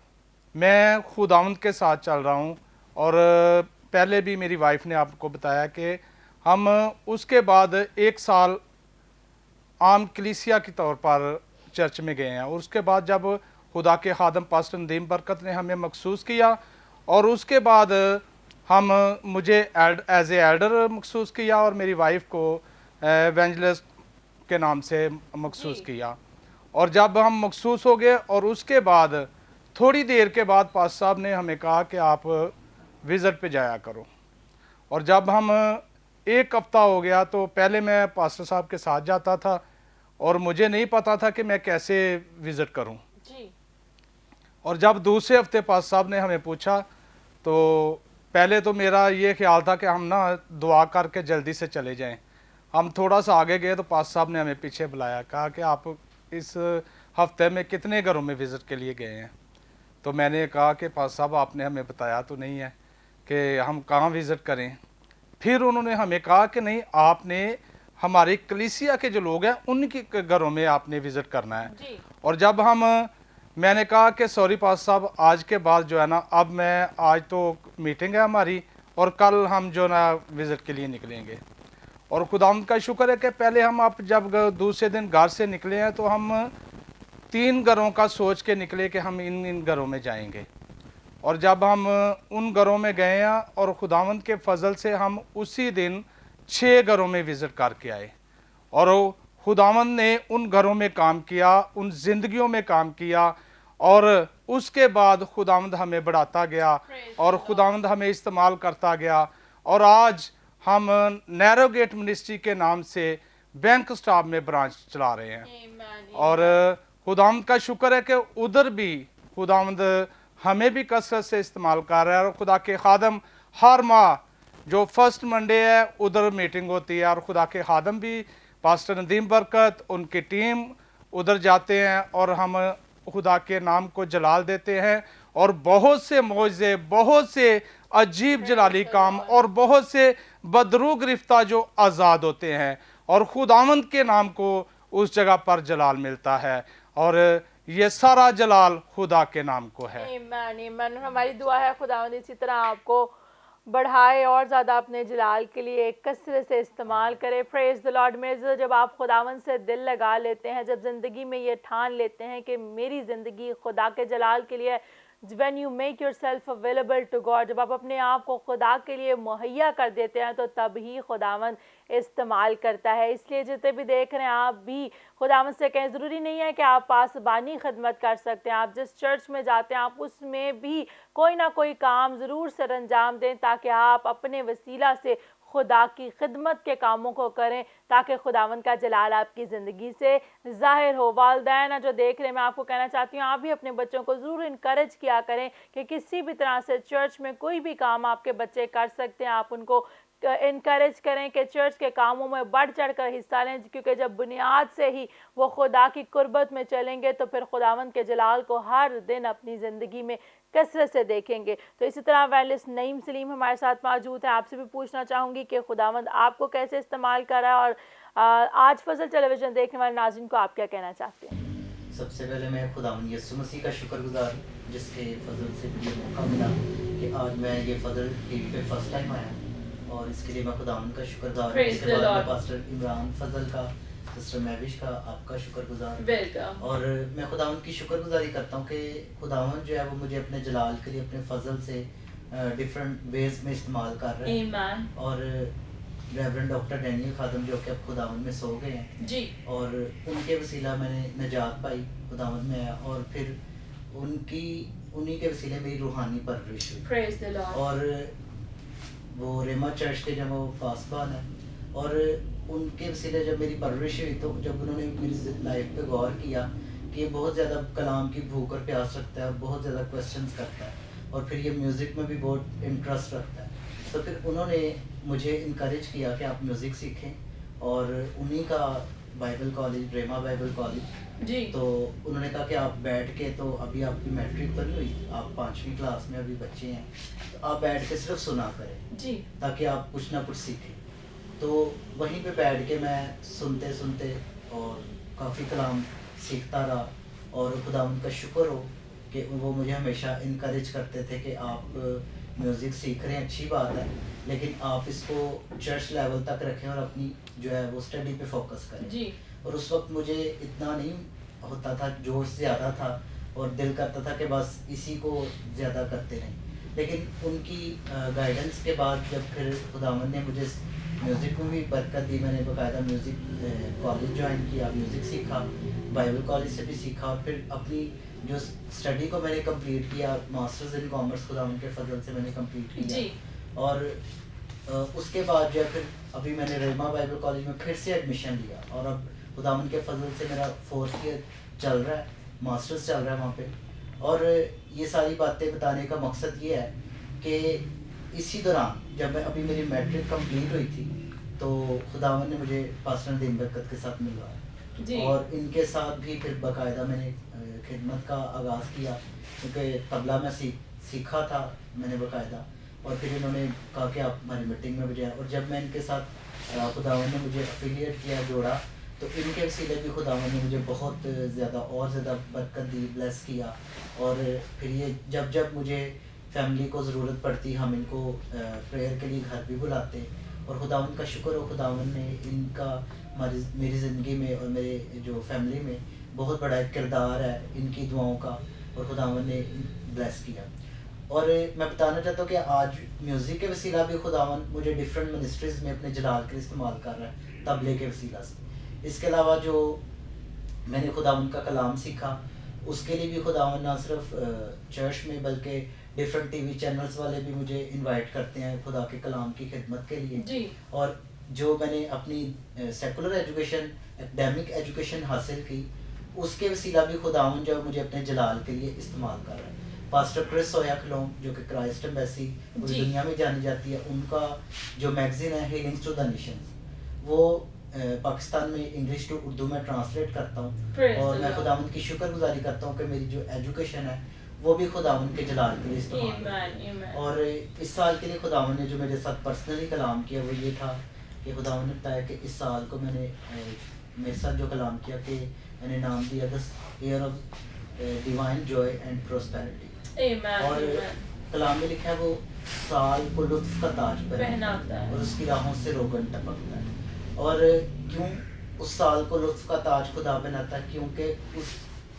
मैं खुदावंद के साथ चल रहा हूँ। और पहले भी मेरी वाइफ ने आपको बताया कि हम उसके बाद 1 साल आम कलीसिया के तौर पर चर्च में गए हैं, और उसके बाद जब खुदा के खादम पास्टर नदीम बरकत ने हमें मखसूस किया, और उसके बाद मुझे एज ए एल्डर मखसूस किया और मेरी वाइफ को एवेंजलिस्ट के नाम से मखसूस जी। किया। और जब हम मखसूस हो गए और उसके बाद थोड़ी देर के बाद पास्टर साहब ने हमें कहा कि आप विज़िट पे जाया करो। और जब हम 1 हफ्ता हो गया तो पहले मैं पास्टर साहब के साथ जाता था और मुझे नहीं पता था कि मैं कैसे विज़िट करूं। जी और जब दूसरे हफ्ते पास्टर साहब ने हमें पूछा तो पहले तो मेरा ये ख्याल था कि हम ना दुआ करके जल्दी से चले जाएं। हम थोड़ा सा आगे गए तो पास्टर साहब ने हमें पीछे बुलाया, कहा कि आप इस हफ्ते में कितने घरों में विज़िट के लिए गए हैं। तो मैंने कहा कि पास्टर साहब आपने हमें बताया तो नहीं है कि हम कहाँ विज़िट करें। फिर उन्होंने हमें कहा कि नहीं, आपने हमारे कलीसिया के जो लोग हैं उनके घरों में आपने विज़िट करना है। जी और जब मैंने कहा कि सॉरी पास्टर साहब, आज के बाद जो है ना, अब मैं आज तो मीटिंग है हमारी और कल हम जो ना विज़िट के लिए निकलेंगे। और खुदावंद का शुक्र है कि पहले हम आप जब दूसरे दिन घर से निकले हैं तो हम 3 घरों का सोच के निकले कि हम इन घरों में जाएंगे। और जब हम उन घरों में गए हैं और खुदावंद के फजल से हम उसी दिन 6 घरों में विज़िट करके आए, और खुदावंद ने उन घरों में काम किया, उन जिंदगियों में काम किया, और उसके बाद खुदावंद हमें बढ़ाता गया और खुदावंद हमें इस्तेमाल करता गया। और आज हम नैरो गेट मिनिस्ट्री के नाम से बैंक स्टाफ में ब्रांच चला रहे हैं। आमीन। और खुदावंद का शुक्र है कि उधर भी खुदावंद हमें भी कसरत से इस्तेमाल कर रहा है। और खुदा के खादम हर माह जो फर्स्ट मंडे है उधर मीटिंग होती है, और खुदा के खादम भी पास्टर नदीम बरकत उनकी टीम उधर जाते हैं और हम खुदा के नाम को जलाल देते हैं। और बहुत से मौजे, बहुत से अजीब जलाली काम और बहुत से बदरू गिरफ्तार जो आज़ाद होते हैं, और खुदावंद के नाम को उस जगह पर जलाल मिलता है, और ये सारा जलाल खुदा के नाम को है। आमीन आमीन। हमारी दुआ है खुदावंद इसी तरह आपको बढ़ाए और ज़्यादा अपने जलाल के लिए कसरत से इस्तेमाल करे। Praise the Lord. मेरे जब आप खुदावंद से दिल लगा लेते हैं, जब ज़िंदगी में ये ठान लेते हैं कि मेरी ज़िंदगी खुदा के जलाल के लिए, when you make yourself available to God, जब आप अपने आप को खुदा के लिए मुहैया कर देते हैं तो तब ही खुदावंद इस्तेमाल करता है। इसलिए जितने भी देख रहे हैं आप भी खुदावंद से कहें, ज़रूरी नहीं है कि आप पासबानी खदमत कर सकते हैं, आप जिस चर्च में जाते हैं आप उसमें भी कोई ना कोई काम ज़रूर सर अंजाम दें ताकि आप अपने वसीला से खुदा की खिदमत के कामों को करें, ताकि खुदावंद का जलाल आपकी ज़िंदगी से ज़ाहिर हो। वालिदैन जो देख रहे हैं, मैं आपको कहना चाहती हूँ आप भी अपने बच्चों को ज़रूर इनकरेज किया करें कि किसी भी तरह से चर्च में कोई भी काम आपके बच्चे कर सकते हैं, आप उनको इनकरेज करें कि चर्च के कामों में बढ़ चढ़ कर हिस्सा लें, क्योंकि जब बुनियाद से ही वो खुदा की कुर्बत में चलेंगे तो फिर खुदावंद के जलाल को हर दिन अपनी ज़िंदगी में कसरत से देखेंगे। तो इसी तरह एवेंजलिस्ट नईम सलीम हमारे साथ मौजूद हैं। आपसे भी पूछना चाहूँगी कि खुदावंद आपको कैसे इस्तेमाल कर रहा है और आज फजल टेलीविज़न देखने वाले नाज़रीन को आप क्या कहना चाहते हैं? सबसे पहले मैं खुदावंद यीशु मसीह का शुक्रगुजार हूँ जिसके फजल से मुझे मौका मिला कि आज मैं ये फजल टीवी पे फर्स्ट टाइम आया और इसके लिए मैं खुदावंद का शुक्रगुजार हूँ। इसके बाद मैं पास्टर इमरान फजल का, सिस्टर महविश का, आपका शुक्रगुजार हूँ। और मैं खुदावंद की शुक्रगुजारी करता हूँ कि खुदावंद जो है वो मुझे अपने जलाल के लिए अपने फजल से डिफरेंट वेज में इस्तेमाल कर रहे हैं। और रेवरेंड डॉक्टर डैनियल खादम जो कि अब खुदावंद में सो गए हैं जी, और उनके वसीला मैंने निजात पाई, खुदावंद में आया और फिर उन्हीं के वसीले मेरी रूहानी परवरिश हुई। और वो रेमा चर्च के जब वो पासबान है और उनके वसीले जब मेरी परवरिश हुई तो जब उन्होंने मेरी लाइफ पे गौर किया कि ये बहुत ज़्यादा कलाम की भूख और प्यास रखता है, बहुत ज़्यादा क्वेश्चंस करता है और फिर ये म्यूज़िक में भी बहुत इंटरेस्ट रखता है, तो फिर उन्होंने मुझे इनकरेज किया कि आप म्यूज़िक सीखें और उन्हीं का बाइबल कॉलेज, रेमा बाइबल कॉलेज जी, तो उन्होंने कहा कि आप बैठ के, तो अभी आपकी मैट्रिक तो नहीं हुई, आप 5वीं क्लास में अभी बच्चे हैं, तो आप बैठ के सिर्फ सुना करें जी, ताकि आप कुछ ना कुछ सीखें। तो वहीं पे बैठ के मैं सुनते सुनते और काफ़ी कलाम सीखता रहा और खुदावंद का शुक्र हो कि वो मुझे हमेशा इनकरेज करते थे कि आप म्यूज़िक सीख रहे हैं, अच्छी बात है, लेकिन आप इसको चर्च लेवल तक रखें और अपनी जो है वो स्टडी पे फोकस करें जी। और उस वक्त मुझे इतना नहीं होता था, जोश ज़्यादा था और दिल करता था कि बस इसी को ज़्यादा करते रहें, लेकिन उनकी गाइडेंस के बाद जब फिर खुदावंद ने मुझे म्यूज़िक में भी बरकत दी, मैंने बाकायदा म्यूज़िक कॉलेज ज्वाइन किया, म्यूज़िक सीखा, बाइबल कॉलेज से भी सीखा और फिर अपनी जो स्टडी को मैंने कंप्लीट किया, मास्टर्स इन कॉमर्स खुदावंद के फजल से मैंने कंप्लीट किया और उसके बाद जो है फिर अभी मैंने रेमा बाइबल कॉलेज में फिर से एडमिशन लिया और अब खुदावंद के फजल से मेरा 4th ईयर चल रहा है, मास्टर्स चल रहा है वहाँ पे। और ये सारी बातें बताने का मकसद ये है कि इसी दौरान जब मैं अभी मेरी मैट्रिक कंप्लीट हुई थी तो खुदावंद ने मुझे पास्टर नदीम बरकत के साथ मिलवाया और इनके साथ भी फिर बाकायदा मैंने खिदमत का आगाज़ किया, क्योंकि तबला में सीखा था मैंने बाकायदा और फिर इन्होंने कहा कि आप हमारी मीटिंग में बजाएं और जब मैं इनके साथ खुदावंद ने मुझे एफिलिएट किया, जोड़ा, तो इनके वसीले भी खुदावंद ने मुझे बहुत ज़्यादा और ज़्यादा बरकत दी, ब्लेस किया और फिर ये जब जब मुझे फैमिली को ज़रूरत पड़ती हम इनको प्रेयर के लिए घर भी बुलाते और खुदावंद का शुक्र हो, खुदावंद ने इनका मेरी ज़िंदगी में और मेरे जो फैमिली में बहुत बड़ा एक किरदार है इनकी दुआओं का और खुदावंद ने ब्लेस किया। और मैं बताना चाहता हूँ कि आज म्यूज़िक के वसीला भी खुदावंद मुझे डिफरेंट मिनिस्ट्रीज़ में अपने जलाल के इस्तेमाल कर रहा है, तबले के वसीला से। इसके अलावा जो मैंने खुदावंद का कलाम सीखा उसके लिए भी खुदावंद ना सिर्फ चर्च में बल्कि डिफरेंट टीवी चैनल्स वाले भी मुझे इनवाइट करते हैं खुदा के कलाम की खिदमत के लिए जी। और जो मैंने अपनी सेकुलर एजुकेशन, एकेडमिक एजुकेशन हासिल की उसके वसीला भी खुदावंद जो मुझे अपने जलाल के लिए इस्तेमाल कर रहा है। पास्टर क्रिस सोया खलोम जो कि क्राइस्ट एम्बेसी पूरी दुनिया में जानी जाती है, उनका जो मैगजीन है हीलिंग्स टू द नेशंस वो पाकिस्तान में इंग्लिश टू उर्दू में ट्रांसलेट करता हूँ और मैं खुदावंद की शुक्रगुजारी करता हूँ कि मेरी जो एजुकेशन है वो भी खुदावंद के जलाल के लिए इस्तेमाल। और इस साल के लिए खुदावंद ने जो मेरे साथ पर्सनली कलाम किया वो ये था कि खुदावंद ने बताया कि इस साल को मैंने मेरे साथ जो कलाम किया कि मैंने नाम दिया the year of divine Joy and prosperity और कलाम में लिखा है वो साल को लुत्फ का ताज पहनाता है और उसकी राहों से रोगन टपकता है। और क्यों उस साल को लुत्फ का ताज खुदा पहनाता है? क्योंकि उस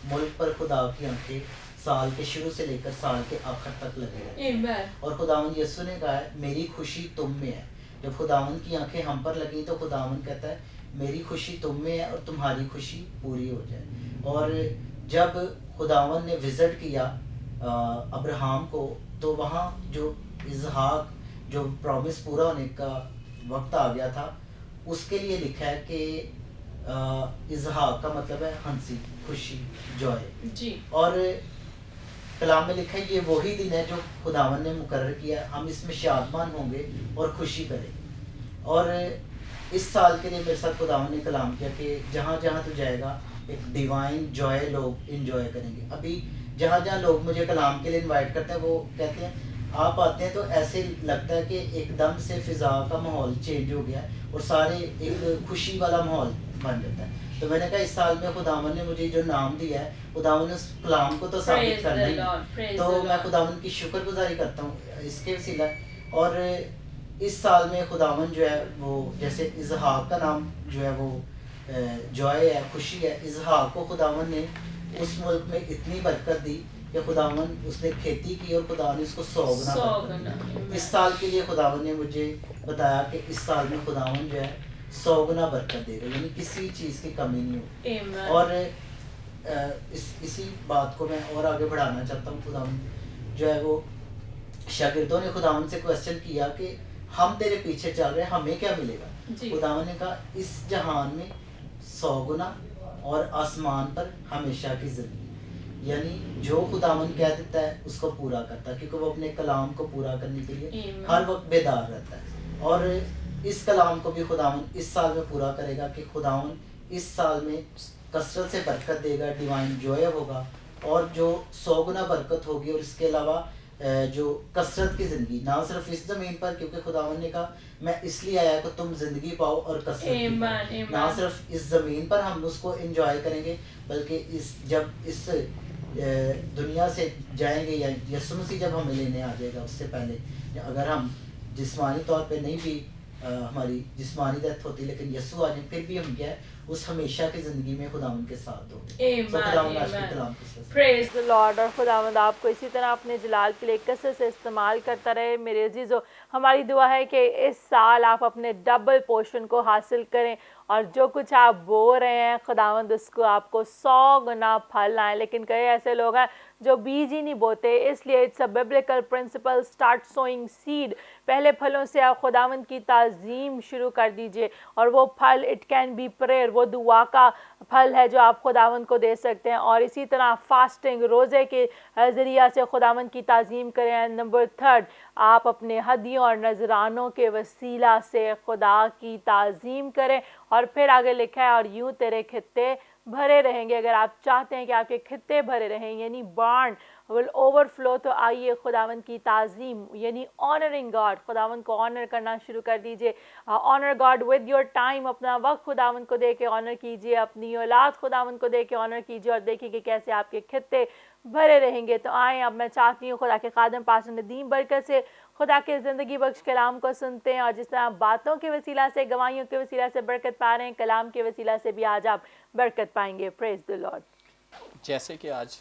मुल्क पर खुदा की आंखें साल के शुरू से लेकर साल के आखिर तक लगे रहते हैं और खुदावंद यीशु ने कहा है मेरी खुशी तुम में है। जब खुदावंद की आंखें हम पर लगी तो खुदावंद कहता है मेरी खुशी तुम में है और तुम्हारी खुशी पूरी हो जाए। और जब खुदावंद ने विजिट किया अब्राहम को तो वहाँ जो इसहाक जो प्रॉमिस पूरा होने का वक्त आ गया था उसके लिए लिखा है कि इसहाक का मतलब है हंसी, खुशी, जॉय जी। और कलाम में लिखा है ये वही दिन है जो खुदावंद ने मुकर्रर किया, हम इसमें शादमान होंगे और खुशी करेंगे। और इस साल के लिए मेरे साथ खुदावन ने कलाम किया कि जहाँ जहाँ तू जाएगा एक डिवाइन जॉय लोग इंजॉय करेंगे। अभी जहाँ जहाँ लोग मुझे कलाम के लिए इनवाइट करते हैं वो कहते हैं आप आते हैं तो ऐसे लगता है कि एकदम से फ़िज़ा का माहौल चेंज हो गया है और सारे एक खुशी वाला माहौल बन जाता है। तो मैंने कहा इस साल में खुदावन ने मुझे जो नाम दिया है, खुदावन ने उस कलाम को तो साबित Praise करना the ही Lord, है। praise तो the मैं Lord. खुदावन की शुक्रगुजारी करता हूँ इसके वसीला। और इस साल में खुदावन जो है वो जैसे इजहाक का नाम जो है वो जॉय है, खुशी है। इजहाक को खुदावन ने उस मुल्क में इतनी बरकत दी कि खुदावन उसने खेती की और खुदा ने उसको 100 गुना बरकत दी। इस साल के लिए खुदावन ने मुझे बताया कि इस साल में खुदावन जो है 100 गुना बरकत देगा, यानी किसी चीज़ की कमी नहीं होगी। Amen. और इसी बात को मैं और आगे बढ़ाना चाहता हूँ। खुदावन जो है वो शागिर्दों ने खुदावन से क्वेश्चन किया कि हम तेरे पीछे चल रहे हैं, हमें क्या मिलेगा? जी। खुदावन ने कहा इस जहान में 100 गुना और आसमान पर हमेशा की जिंदगी। यानी जो खुदावन कह देता है उसको पूरा करता है, क्योंकि वो अपने कलाम को पूरा करने के लिए Amen. हर वक्त बेदार रहता है। और इस कलाम को भी खुदावन इस साल में पूरा करेगा कि खुदावन इस साल में कसरत से बरकत देगा, डिवाइन जॉय होगा और जो 100 गुना बरकत होगी। और इसके अलावा जो कसरत की ज़िंदगी ना सिर्फ इस ज़मीन पर, क्योंकि खुदावन ने कहा मैं इसलिए आया कि तुम ज़िंदगी पाओ और कसरत भी Amen, पाओ। amen. ना सिर्फ इस ज़मीन पर हम उसको एंजॉय करेंगे, बल्कि जब इस दुनिया से जाएंगे या यीशु मसीह जब हमें लेने आ जाएगा उससे पहले, अगर हम जिस्मानी तौर पे नहीं भी हमारी जिस्मानी डेथ होती, लेकिन यीशु आ जाए फिर भी हम क्या है उस हमेशा की ज़िंदगी में खुदावन के साथ होंगे। Amen, तो खुदावन आज के amen. कलाम के साथ Praise द लॉर्ड। और खुदावंद आपको इसी तरह अपने जलाल के लिए कसरत से इस्तेमाल करता रहे। मेरे अजीज़ों, हमारी दुआ है कि इस साल आप अपने डबल पोर्शन को हासिल करें और जो कुछ आप बो रहे हैं खुदावंद उसको आपको 100 गुना फल आए। लेकिन कई ऐसे लोग हैं जो बीज ही नहीं बोते, इसलिए it's a biblical principle, start sowing seed. पहले फलों से आप खुदावंद की ताज़ीम शुरू कर दीजिए और वो फल इट कैन बी प्रेयर, वो दुआ का फल है जो आप खुदावंद को दे सकते हैं। और इसी तरह फास्टिंग, रोज़े के ज़रिया से खुदावंद की ताज़ीम करें। नंबर 3, आप अपने हदियों और नजरानों के वसीला से खुदा की ताज़ीम करें। और फिर आगे लिखा है और यूं तेरे खित्ते भरे रहेंगे। अगर आप चाहते हैं कि आपके खित्ते भरे रहें यानी बार्न विल ओवरफ्लो, तो आइए खुदावंद की ताज़ीम यानी ऑनरिंग गॉड, खुदावंद को ऑनर करना शुरू कर दीजिए। Honour God with your time, अपना वक्त खुदावंद को दे के ऑनर कीजिए, अपनी औलाद खुदावंद को दे के ऑनर कीजिए और देखिए कि कैसे आपके खित्ते भरे रहेंगे। तो आए, अब मैं चाहती हूँ खुदा के खादम पास्टर नदीम बरकत से खुदा के ज़िंदगी बख्श कलाम को सुनते हैं। और जिस तरह बातों के वसीला से, गवाहियों के वसीला से बरकत पा रहे हैं, कलाम के वसीला से भी आज आप बरकत पाएंगे। Praise the Lord. जैसे कि आज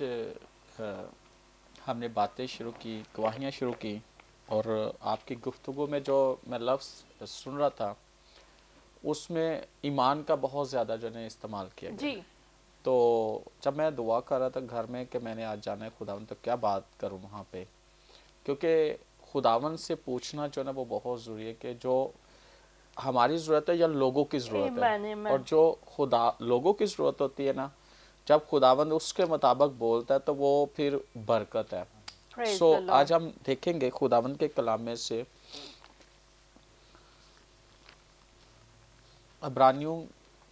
हमने बातें शुरू की, गवाहियाँ शुरू की, और आपकी गुफ्तगू में जो मैं लफ्ज़ सुन रहा था उसमें ईमान का बहुत ज़्यादा जो है इस्तेमाल किया गया। जी। तो जब मैं दुआ कर रहा था घर में कि मैंने आज जाना है खुदावन, तो क्या बात करूं वहाँ पे, क्योंकि खुदावन से पूछना जो है ना वो बहुत ज़रूरी है कि जो हमारी ज़रूरत है या लोगों की ज़रूरत Amen, है। amen. और जो खुदा लोगों की ज़रूरत होती है ना, जब खुदावन उसके मुताबिक बोलता है तो वो फिर बरकत है। Praise so the Lord. आज हम देखेंगे खुदावन के कलाम में से इब्रानियों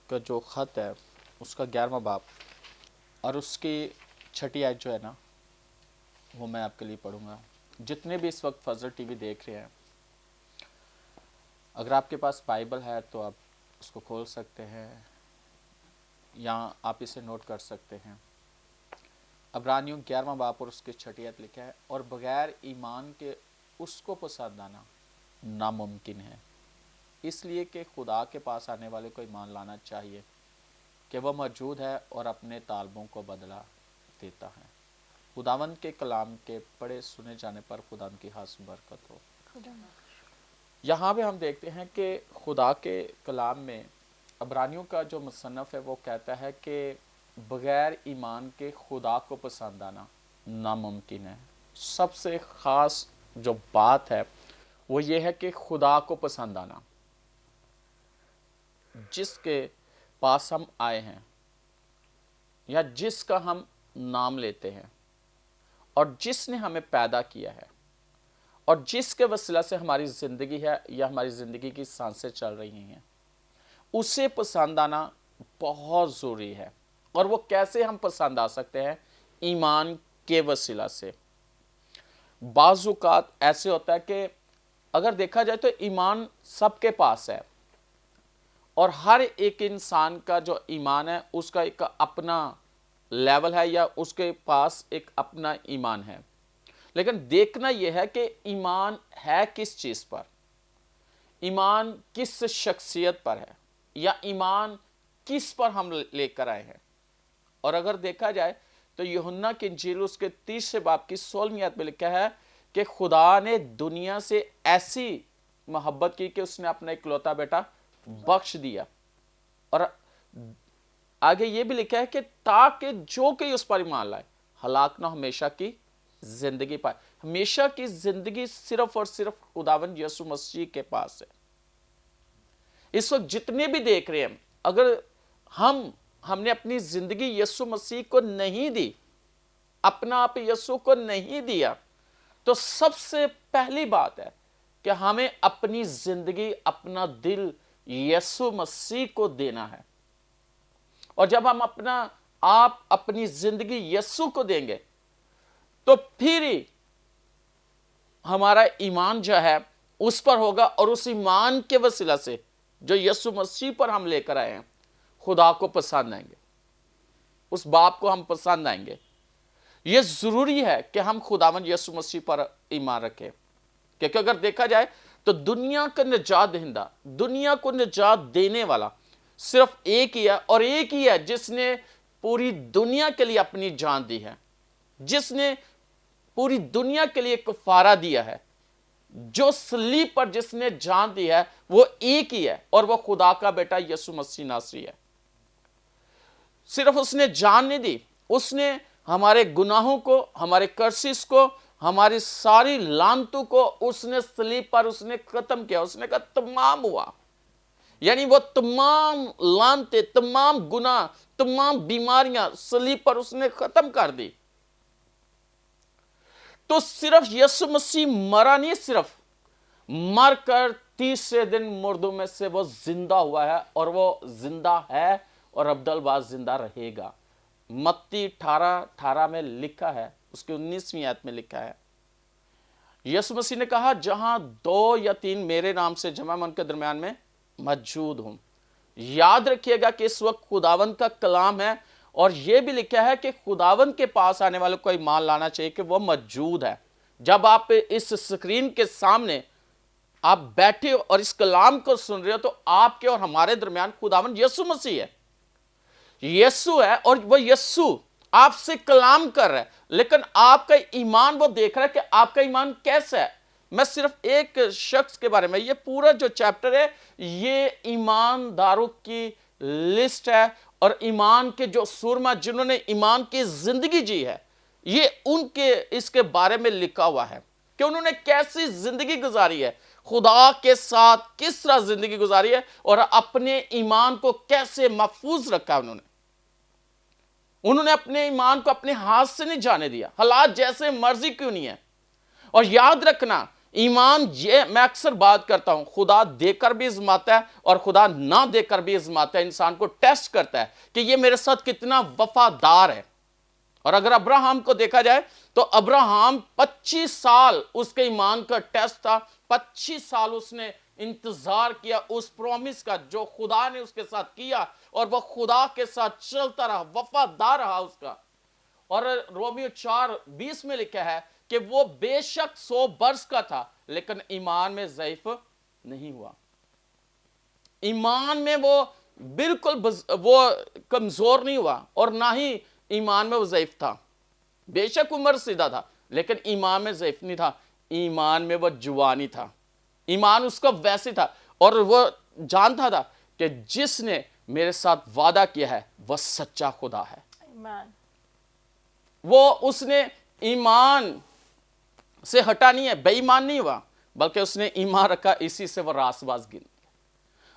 का जो ख़त है उसका 11वां बाब और उसकी 6ठी आयत जो है ना वो मैं आपके लिए पढ़ूंगा। जितने भी इस वक्त फजल टीवी देख रहे हैं, अगर आपके पास बाइबल है तो आप उसको खोल सकते हैं या आप इसे नोट कर सकते हैं। इब्रानियों 11वां बाब और उसकी 6ठी आयत लिखा है, और बगैर ईमान के उसको पसंद आना नामुमकिन है, इसलिए कि खुदा के पास आने वाले को ईमान लाना चाहिए कि वह मौजूद है और अपने तालबों को बदला देता है। खुदावंद के कलाम के पढ़े सुने जाने पर खुदावंद की खास बरकत हो। यहाँ पे हम देखते हैं कि खुदा के कलाम में इब्रानियों का जो मुसन्नफ़ है वो कहता है कि बग़ैर ईमान के खुदा को पसंद आना नामुमकिन है। सबसे ख़ास जो बात है वो ये है कि खुदा को पसंद आना, जिसके पास हम आए हैं या जिसका हम नाम लेते हैं और जिसने हमें पैदा किया है और जिसके वसीला से हमारी ज़िंदगी है या हमारी ज़िंदगी की सांसें चल रही हैं, उसे पसंद आना बहुत ज़रूरी है। और वो कैसे हम पसंद आ सकते हैं? ईमान के वसीला से। बाज़ औक़ात ऐसे होता है कि अगर देखा जाए तो ईमान सबके पास है, और हर एक इंसान का जो ईमान है उसका एक अपना लेवल है या उसके पास एक अपना ईमान है। लेकिन देखना यह है कि ईमान है किस चीज़ पर, ईमान किस शख्सियत पर है, या ईमान किस पर हम लेकर आए हैं। और अगर देखा जाए तो यूहन्ना की इंजील उसके 30 बाब की 16वीं आयत में लिखा है कि खुदा ने दुनिया से ऐसी मोहब्बत की कि उसने अपना इकलौता बेटा बख्श दिया। और आगे ये भी लिखा है कि ताकि जो कोई उस पर ईमान लाए हलाक ना, हमेशा की जिंदगी पाए। हमेशा की जिंदगी सिर्फ और सिर्फ खुदावंद यीशु मसीह के पास है। इस वक्त जितने भी देख रहे हैं, अगर हमने अपनी जिंदगी यीशु मसीह को नहीं दी, अपना आप यीशु को नहीं दिया, तो सबसे पहली बात है कि हमें अपनी जिंदगी, अपना दिल यीशु मसीह को देना है। और जब हम अपनी जिंदगी यीशु को देंगे तो फिर ही हमारा ईमान जो है उस पर होगा, और उस ईमान के वसीला से जो यीशु मसीह पर हम लेकर आए हैं, खुदा को पसंद आएंगे, उस बाप को हम पसंद आएंगे। यह जरूरी है कि हम खुदावंद यीशु मसीह पर ईमान रखें, क्योंकि अगर देखा जाए तो दुनिया का निजात दहिंदा, दुनिया को निजात देने वाला सिर्फ एक ही है, और एक ही है जिसने पूरी दुनिया के लिए अपनी जान दी है, जिसने पूरी दुनिया के लिए कफारा दिया है, जो सलीब पर जिसने जान दी है वो एक ही है, और वो खुदा का बेटा यीशु मसीह नासरी है। सिर्फ उसने जान नहीं दी, उसने हमारे गुनाहों को, हमारे कर्सिस को, हमारी सारी लानतों को उसने सलीब पर उसने खत्म किया। उसने कहा तमाम हुआ, यानी वो तमाम लानते, तमाम गुनाह, तमाम बीमारियां सलीब पर उसने खत्म कर दी। तो सिर्फ यीशु मसीह मरा नहीं, सिर्फ मरकर तीसरे दिन मुर्दों में से वो जिंदा हुआ है, और वो जिंदा है और अब्दुल जिंदा रहेगा। मत्ती 18:18 में लिखा है, उसके 19वीं आयत में लिखा है, यीशु मसीह ने कहा जहां 2 या 3 मेरे नाम से जमा मैं उनके दरमियान में मौजूद हूं। याद रखिएगा कि इस वक्त खुदावंद का कलाम है, और यह भी लिखा है कि खुदावंद के पास आने वालों को ईमान लाना चाहिए कि वह मौजूद है। जब आप इस स्क्रीन के सामने आप बैठे हो और इस कलाम को सुन रहे हो, तो आपके और हमारे दरमियान खुदावंद यीशु मसीह है, यीशु है, और वह यीशु आपसे कलाम कर रहा है। लेकिन आपका ईमान वो देख रहा है कि आपका ईमान कैसा है। मैं सिर्फ एक शख्स के बारे में, ये पूरा जो चैप्टर है ये ईमानदारों की लिस्ट है, और ईमान के जो सूरमा जिन्होंने ईमान की जिंदगी जी है, ये उनके इसके बारे में लिखा हुआ है कि उन्होंने कैसी जिंदगी गुजारी है, खुदा के साथ किस तरह जिंदगी गुजारी है, और अपने ईमान को कैसे महफूज रखा। उन्होंने अपने ईमान को अपने हाथ से नहीं जाने दिया, हालात जैसे मर्जी क्यों नहीं है। और याद रखना, ईमान, ये मैं अक्सर बात करता हूं, खुदा देकर भी आजमाता है और खुदा ना देकर भी आजमाता है, इंसान को टेस्ट करता है कि ये मेरे साथ कितना वफादार है। और अगर अब्राहम को देखा जाए तो अब्राहम 25 साल उसके ईमान का टेस्ट था, 25 साल उसने इंतजार किया उस प्रॉमिस का जो खुदा ने उसके साथ किया, और वह खुदा के साथ चलता रहा, वफादार रहा उसका। और रोमियो 4:20 में लिखा है कि वो बेशक 100 वर्ष का था, लेकिन ईमान में ज़ईफ नहीं हुआ। ईमान में वो बिल्कुल वो कमजोर नहीं हुआ, और ना ही ईमान में वो ज़ईफ था। बेशक उम्र सीधा था, लेकिन ईमान में ज़ईफ नहीं था, ईमान में वो जुवानी था, ईमान उसका वैसे था। और वो जानता था कि जिसने मेरे साथ वादा किया है वह सच्चा खुदा है। वो उसने ईमान से हटा नहीं है, बेईमान नहीं हुआ, बल्कि उसने ईमान रखा, इसी से वह रासबाज गिन।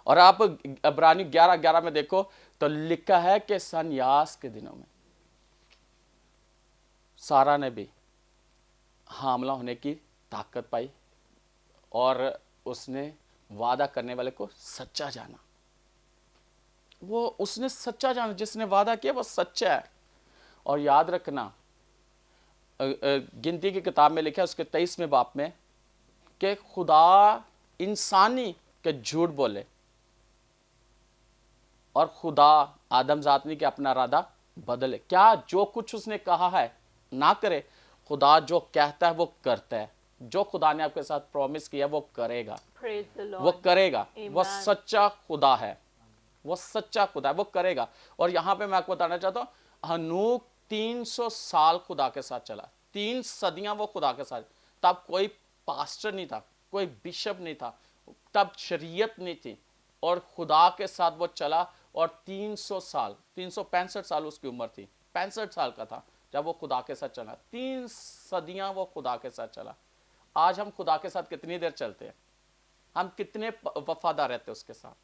और आप इब्रानी 11:11 में देखो तो लिखा है कि सन्यास के दिनों में सारा ने भी हामला होने की ताकत पाई, और उसने वादा करने वाले को सच्चा जाना। वो उसने सच्चा जाना, जिसने वादा किया वो सच्चा है। और याद रखना, गिनती की किताब में लिखा है उसके 23वें बाब में कि खुदा इंसानी के झूठ बोले और खुदा आदम जात ने कि अपना इरादा बदले। क्या जो कुछ उसने कहा है ना करे, खुदा जो कहता है वो करता है। जो खुदा ने आपके साथ प्रॉमिस किया वो करेगा, Praise the Lord. वो करेगा। वो Amen. सच्चा खुदा है, वो सच्चा खुदा है, वो करेगा। और यहाँ पे मैं आपको बताना चाहता हूँ, हनूक 300 साल खुदा के साथ चला, 3 सदियां वो खुदा के साथ। तब कोई पास्टर नहीं था, कोई बिशप नहीं था, तब शरीयत नहीं थी, और खुदा के साथ वो चला। और 300 साल, 365 साल उसकी उम्र थी, 65 साल का था जब वो खुदा के साथ चला। 3 सदियां वो खुदा के साथ चला। आज हम खुदा के साथ कितनी देर चलते हैं? हम कितने वफादार रहते हैं उसके साथ?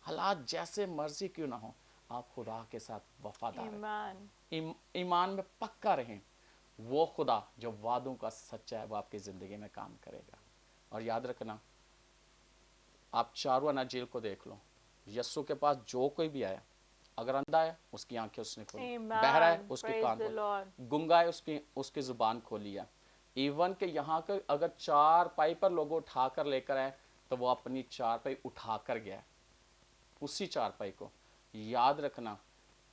हालात जैसे मर्जी क्यों ना हो, आप खुदा के साथ वफादार रहें, Amen. ईमान में पक्का रहें। वो खुदा जो वादों का सच्चा है वो आपकी जिंदगी में काम करेगा। और याद रखना, आप चारों अनाजील को देख लो, यस्सु के पास जो कोई भी आया, अगर अंधा है उसकी आंखें उसने खोली, Amen. बहरा है उसके Praise कान the खोले, Lord. गुंगा है उसकी जुबान खोली है। इवन के यहाँ के अगर 4 पाई पर लोग उठाकर लेकर आए तो वो अपनी 4 पाई उठाकर गया, उसी 4 पाई को। याद रखना,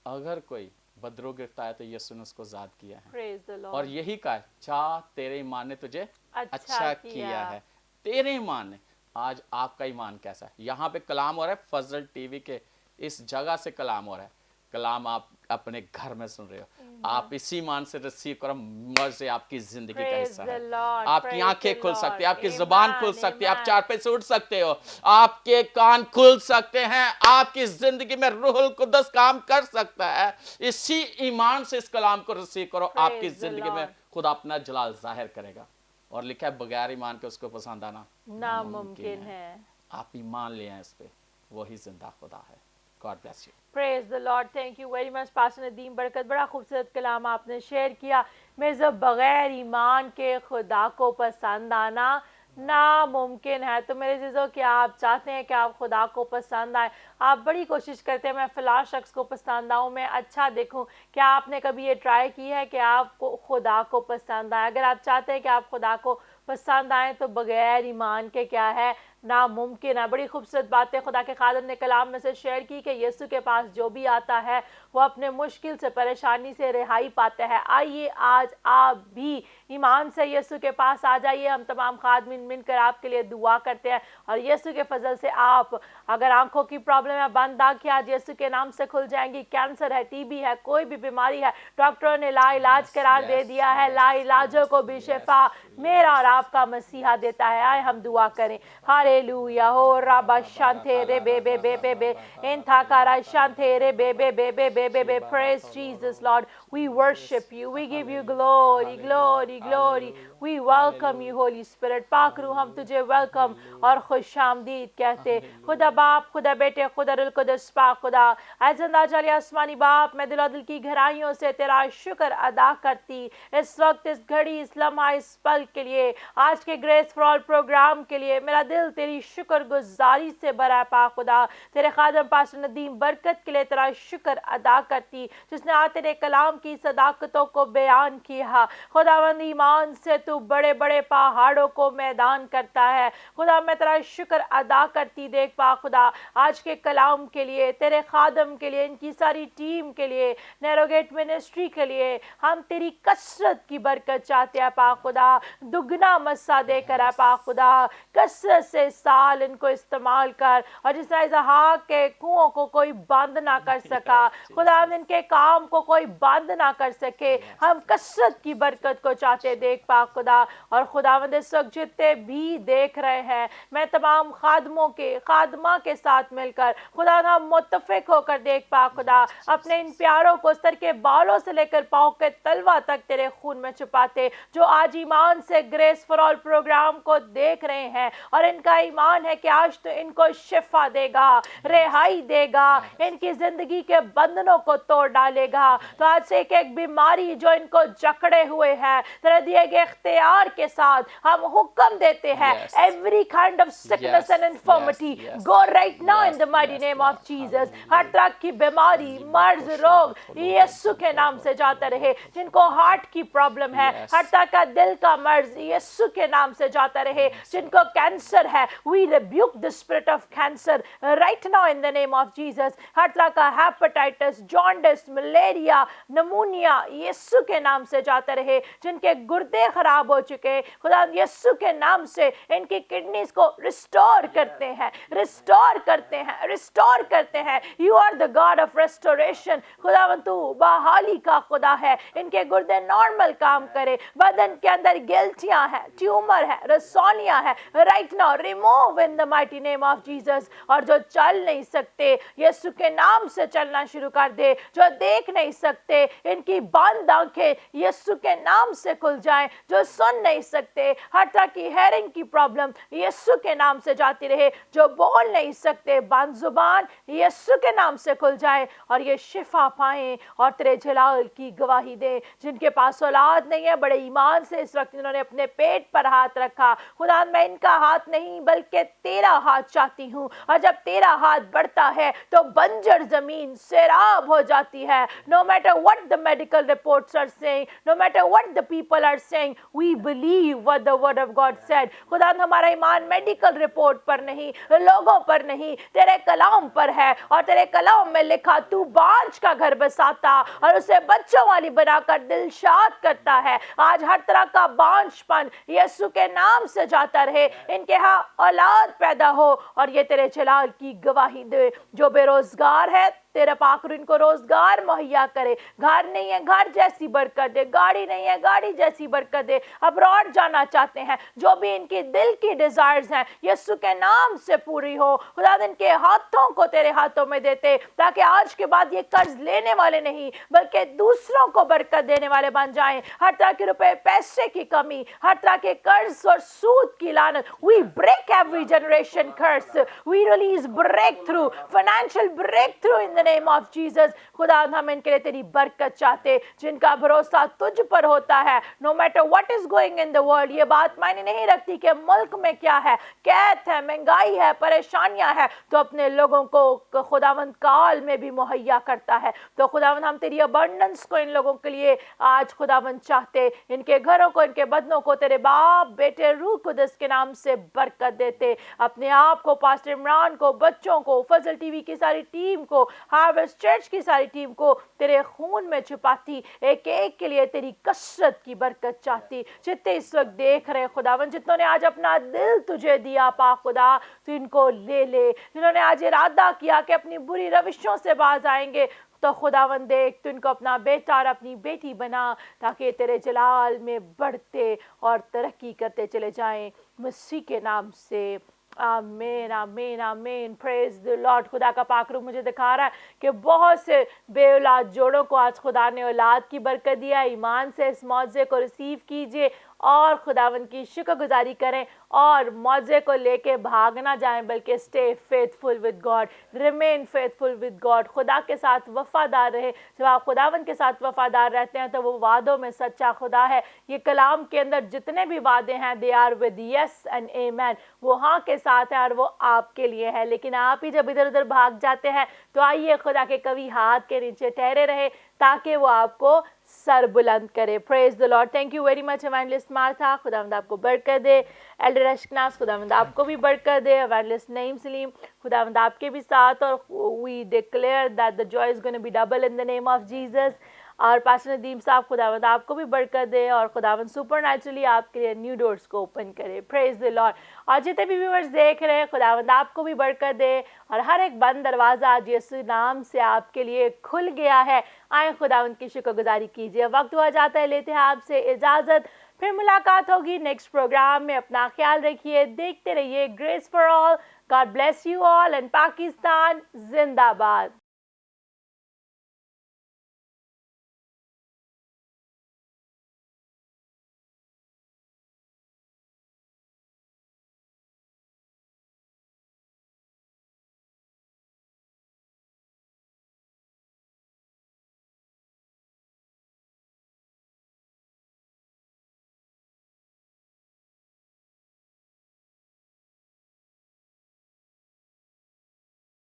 अगर कोई बदरो गिरता है तो यीशु ने उसको ज़ाद किया है। Praise the Lord. और यही कहा है, चाह तेरे ईमान ने तुझे अच्छा किया किया है। तेरे ईमान ने। आज आपका ईमान कैसा है? यहाँ पे कलाम हो रहा है, फजल टीवी के इस जगह से कलाम हो रहा है। कलाम आप अपने घर में सुन रहे हो, आप इसी ईमान से रिसीव करो, मर्ज आपकी जिंदगी का Praise हिस्सा the है। Lord. आपकी Praise आंखें the खुल Lord. सकती है, आपकी Amen. जुबान खुल सकती है, आप Amen. चारपाई से उठ सकते हो, आपके कान खुल सकते हैं, आपकी जिंदगी में रूहुल कुद्दस काम कर सकता है। इसी ईमान से इस कलाम को रिसीव करो, आपकी Praise the जिंदगी में Lord. खुदा अपना जलाल जाहिर करेगा। और लिखा है, बगैर ईमान के उसको पसंद आना नामुमकिन है। आप ईमान ले आए इस पे, वही जिंदा खुदा है। God bless you. Praise the Lord. Thank you very much pastor Nadeem बरकत, बड़ा खूबसूरत कलाम आपने शेयर किया। मेरे बगैर ईमान के खुदा को पसंद आना नामुमकिन है। तो मेरे चीज़ों, क्या आप चाहते हैं कि आप खुदा को पसंद आए? आप बड़ी कोशिश करते हैं मैं फ़लाँ शख्स को पसंद आऊँ, मैं अच्छा देखूँ। क्या आपने कभी ये ट्राई की है कि आपको खुदा को पसंद आए? अगर आप चाहते हैं कि आप खुदा को पसंद आए तो बगैर ईमान के क्या है, नामुमकिन है। बड़ी खूबसूरत बातें खुदा के खादिम ने कलाम में से शेयर की कि यीशु के पास जो भी आता है वो अपने मुश्किल से, परेशानी से रिहाई पाता है। आइए आज आप भी ईमान से यीशु के पास आ जाइए। हम तमाम खादमीन मिलकर आपके लिए दुआ करते हैं और यीशु के फजल से आप, अगर आंखों की प्रॉब्लम है, बंद आंखें आज यीशु के नाम से खुल जाएंगी। कैंसर है, टीबी है, कोई भी बीमारी है, डॉक्टरों ने लाइलाज करार दे दिया है, लाइलाजों को भी शिफा मेरा और आपका मसीहा देता है। आए हम दुआ करें। हालेलुया। हो रबा शांते रे बे बे बे बे बे एंथा कारा शांते रे बे बे बे बे बे बे बे। Praise Jesus, Lord. We worship you. We give you glory, glory, glory. We welcome you, Holy Spirit. पाक रूह, हम तुझे वेलकम और खुशामदीद कहते। खुदा बाप, खुदा बेटे, खुदा रुल कुदस पाक खुदा, ऐ जिंदा जाली आसमानी बाप, मैं दिलो दिल की गहराइयों से तेरा शुक्र अदा करती इस वक्त, इस घड़ी, इस लम्हा, इस पल के लिए, आज के ग्रेस फॉर ऑल प्रोग्राम के लिए। मेरा दिल तेरी शुक्रगुजारी से भरा है पाक खुदा। तेरे खादम पास्टर नदीम बरकत के लिए तेरा शुक्र अदा करती, जिसने आज तेरे कलाम की सदाकतों को बयान किया। खुदावंद, ईमान से तू बड़े बड़े पहाड़ों को मैदान करता है। खुदा, मैं तेरा शुक्र अदा करती देख पा खुदा, आज के कलाम के लिए, तेरे खादम के लिए, इनकी सारी टीम के लिए, नैरोगेट मिनिस्ट्री के लिए हम तेरी कसरत की बरकत चाहते हैं पा खुदा। दुगना मस्सा देकर है पा खुदा, कसरत से साल इनको इस्तेमाल कर। और जिस तरह इसहाक के कुओं को कोई बंद ना कर सका, खुदा इनके काम को कोई बंद ना कर सके, हम कसरत की बरकत को चाहते देख पा खुदा। और खुदावंद, इस वक्त जितने भी देख रहे हैं, मैं तमाम खादमों के, खादमा के साथ मिलकर खुदा हम मुत्तफिक होकर देख पा खुदा, अपने इन प्यारों को सर के बालों से लेकर पाँव के तलवा तक तेरे खून में छुपाते, जो आज ईमान से ग्रेस फॉर ऑल प्रोग्राम को देख रहे हैं और इनका ईमान है कि आज तो इनको शिफा देगा, रिहाई देगा, इनकी जिंदगी के बंधनों को तोड़ डालेगा। तो आज से एक एक बीमारी जो इनको जकड़े हुए है, तेरे दिए गए इख्तियार के साथ हम हुक्म देते हैं, Yes. every kind of sickness Yes, and infirmity yes, yes. go right now in Yes, the mighty yes, name Lord. of Jesus. Hallelujah. हर तरह की बीमारी, मर्ज, रोग यीशु के नाम से जाता रहे। जिनको हार्ट की प्रॉब्लम है, Yes. हर तरह का दिल का मर्ज यीशु के नाम से जाता रहे। जिनको कैंसर है, we rebuke the spirit of cancer right now in the name of Jesus. हर तरह का हेपेटाइटिस, जॉन्डिस, मलेरिया, नमूनिया यीशु के नाम से जाता रहे। जिनके गुर्दे खराब हो चुके, खुदा यीशु के नाम से इनकी किडनीज को रिस्टोर करते हैं, रिस्टोर करते हैं, रिस्टोर करते हैं। You are the God of restoration. खुदावन तू बहाली का खुदा है। इनके गुर्दे नॉर्मल काम करे, बदन के अंदर गिल्टियां हैं, ट्यूमर है, रसौलियां है, right now remove in the mighty name of Jesus. और जो चल नहीं सकते, यीशु के नाम से चलना शुरू कर दे। जो देख नहीं सकते, इनकी बंद आंखें यीशु के नाम से खुल जाएं। जो सुन नहीं सकते, हर तरह की हेयरिंग की प्रॉब्लम यीशु के नाम से जाती रहे। जो बोल नहीं सकते, बंद जुबान यीशु के नाम से खुल जाए और ये शिफा पाएं और तेरे जलाल की गवाही दे। जिनके पास औलाद नहीं है, बड़े ईमान से इस वक्त इन्होंने अपने पेट पर हाथ रखा। खुदा मैं इनका हाथ नहीं बल्कि तेरा हाथ चाहती हूँ। और जब तेरा हाथ बढ़ता है तो बंजर जमीन सैराब हो जाती है। No matter what the medical reports are saying, no matter what the people are saying, we believe what the word of God said. खुदा हमारा ईमान मेडिकल रिपोर्ट पर नहीं, लोगों पर नहीं, तेरे कलाम पर है। और तेरे कलाम में लिखा, तू बांझ का घर बसाता और उसे बच्चों वाली बनाकर दिलशाद करता है। आज हर तरह का बांझपन यीशु के नाम से जाता रहे। इनके यहाँ औलाद पैदा हो और ये तेरे जलाल की गवाही दे। जो बेरोजगार है, तेरा पाक इनको रोजगार मुहैया करे। घर नहीं है, घर जैसी बरकत दे। गाड़ी नहीं है, गाड़ी जैसी बरकत दे। अब्रॉड जाना चाहते हैं, जो भी इनकी दिल की डिजायर्स हैं यीशु के नाम से पूरी हो। खुदा इनके हाथों को तेरे हाथों में देते, ताकि आज के बाद ये कर्ज लेने वाले नहीं बल्कि दूसरों को बरकत देने वाले बन जाएं। हर तरह के रुपए पैसे की कमी, हर तरह के कर्ज और सूद की लानत, we break every generation curse, we release breakthrough, financial breakthrough in the name of Jesus. खुदा हम इनके लिए तेरी बरकत चाहते, जिनका भरोसा तुझ पर होता है। No matter what is going in the world, ये बात मायने नहीं रखती कि मुल्क में क्या है, कैद है, महंगाई है, परेशानियां है, तो अपने लोगों को खुदावंद काल में भी मुहैया करता है। तो खुदावंद हम तेरी अबंडेंस को इन लोगों के लिए आज खुदावंद चाहते, इनके घरों को, इनके बदनों को तेरे बाप, बेटे, रूह कुदस के नाम से बरकत देते। अपने आप को, पास्टर इमरान को, बच्चों को, फजल टीवी की सारी टीम को, हार्वेस्ट चर्च की सारी टीम को तेरे खून में छुपाती, एक एक के लिए तेरी कसरत की बरकत चाहती। जितने इस वक्त देख रहे खुदावन, जितनों ने आज अपना दिल तुझे दिया पा खुदा, तू इनको ले ले। जिन्होंने आज इरादा किया कि अपनी बुरी रविशों से बाज आएंगे, तो खुदावन देख तू इनको अपना बेटा और अपनी बेटी बना, ताकि तेरे जलाल में बढ़ते और तरक्की करते चले जाएं। मसीह के नाम से आमीन, आमीन, आमीन। Praise the Lord. खुदा का पाक रूह मुझे दिखा रहा है कि बहुत से बेऔलाद जोड़ों को आज खुदा ने औलाद की बरकत दिया। ईमान से इस मौजे को रिसीव कीजिए और खुदावन की शुक्रगुजारी करें और मौजे को लेके भाग ना जाएं, बल्कि stay faithful with God, remain faithful with God. खुदा के साथ वफादार रहे। जब आप खुदावन के साथ वफादार रहते हैं तो वो वादों में सच्चा खुदा है। ये कलाम के अंदर जितने भी वादे हैं, they are with yes and amen. वो हाँ के साथ है और वो आपके लिए है। लेकिन आप ही जब इधर उधर भाग जाते हैं, तो आइए खुदा के कभी हाथ के नीचे ठहरे रहे, ताकि वो आपको सर बुलंद करे। Praise the Lord. Thank you very much evangelist Martha, खुदावंद आपको बरकत दे। एल्डर अशकनास, खुदावंद आपको भी बरकत दे। इवेंजलिस्ट नईम सलीम, खुदावंद आपके भी साथ। और we declare that the joy is going to be double in the name of Jesus. और पास्टर नदीम साहब, खुदावंद आपको भी बरकत दे और खुदावंद सुपरनैचुरली आपके लिए न्यू डोर्स को ओपन करे। Praise the Lord. और जितने भी व्यूअर्स देख रहे हैं, खुदावंद आपको भी बरकत दे और हर एक बंद दरवाज़ा आज यीशु नाम से आपके लिए खुल गया है। आए खुदावंद की शुक्रगुजारी कीजिए। वक्त हुआ जाता है, लेते हैं आपसे इजाज़त। फिर मुलाकात होगी नेक्स्ट प्रोग्राम में। अपना ख्याल रखिए, देखते रहिए grace for all. God bless you all and Pakistan जिंदाबाद।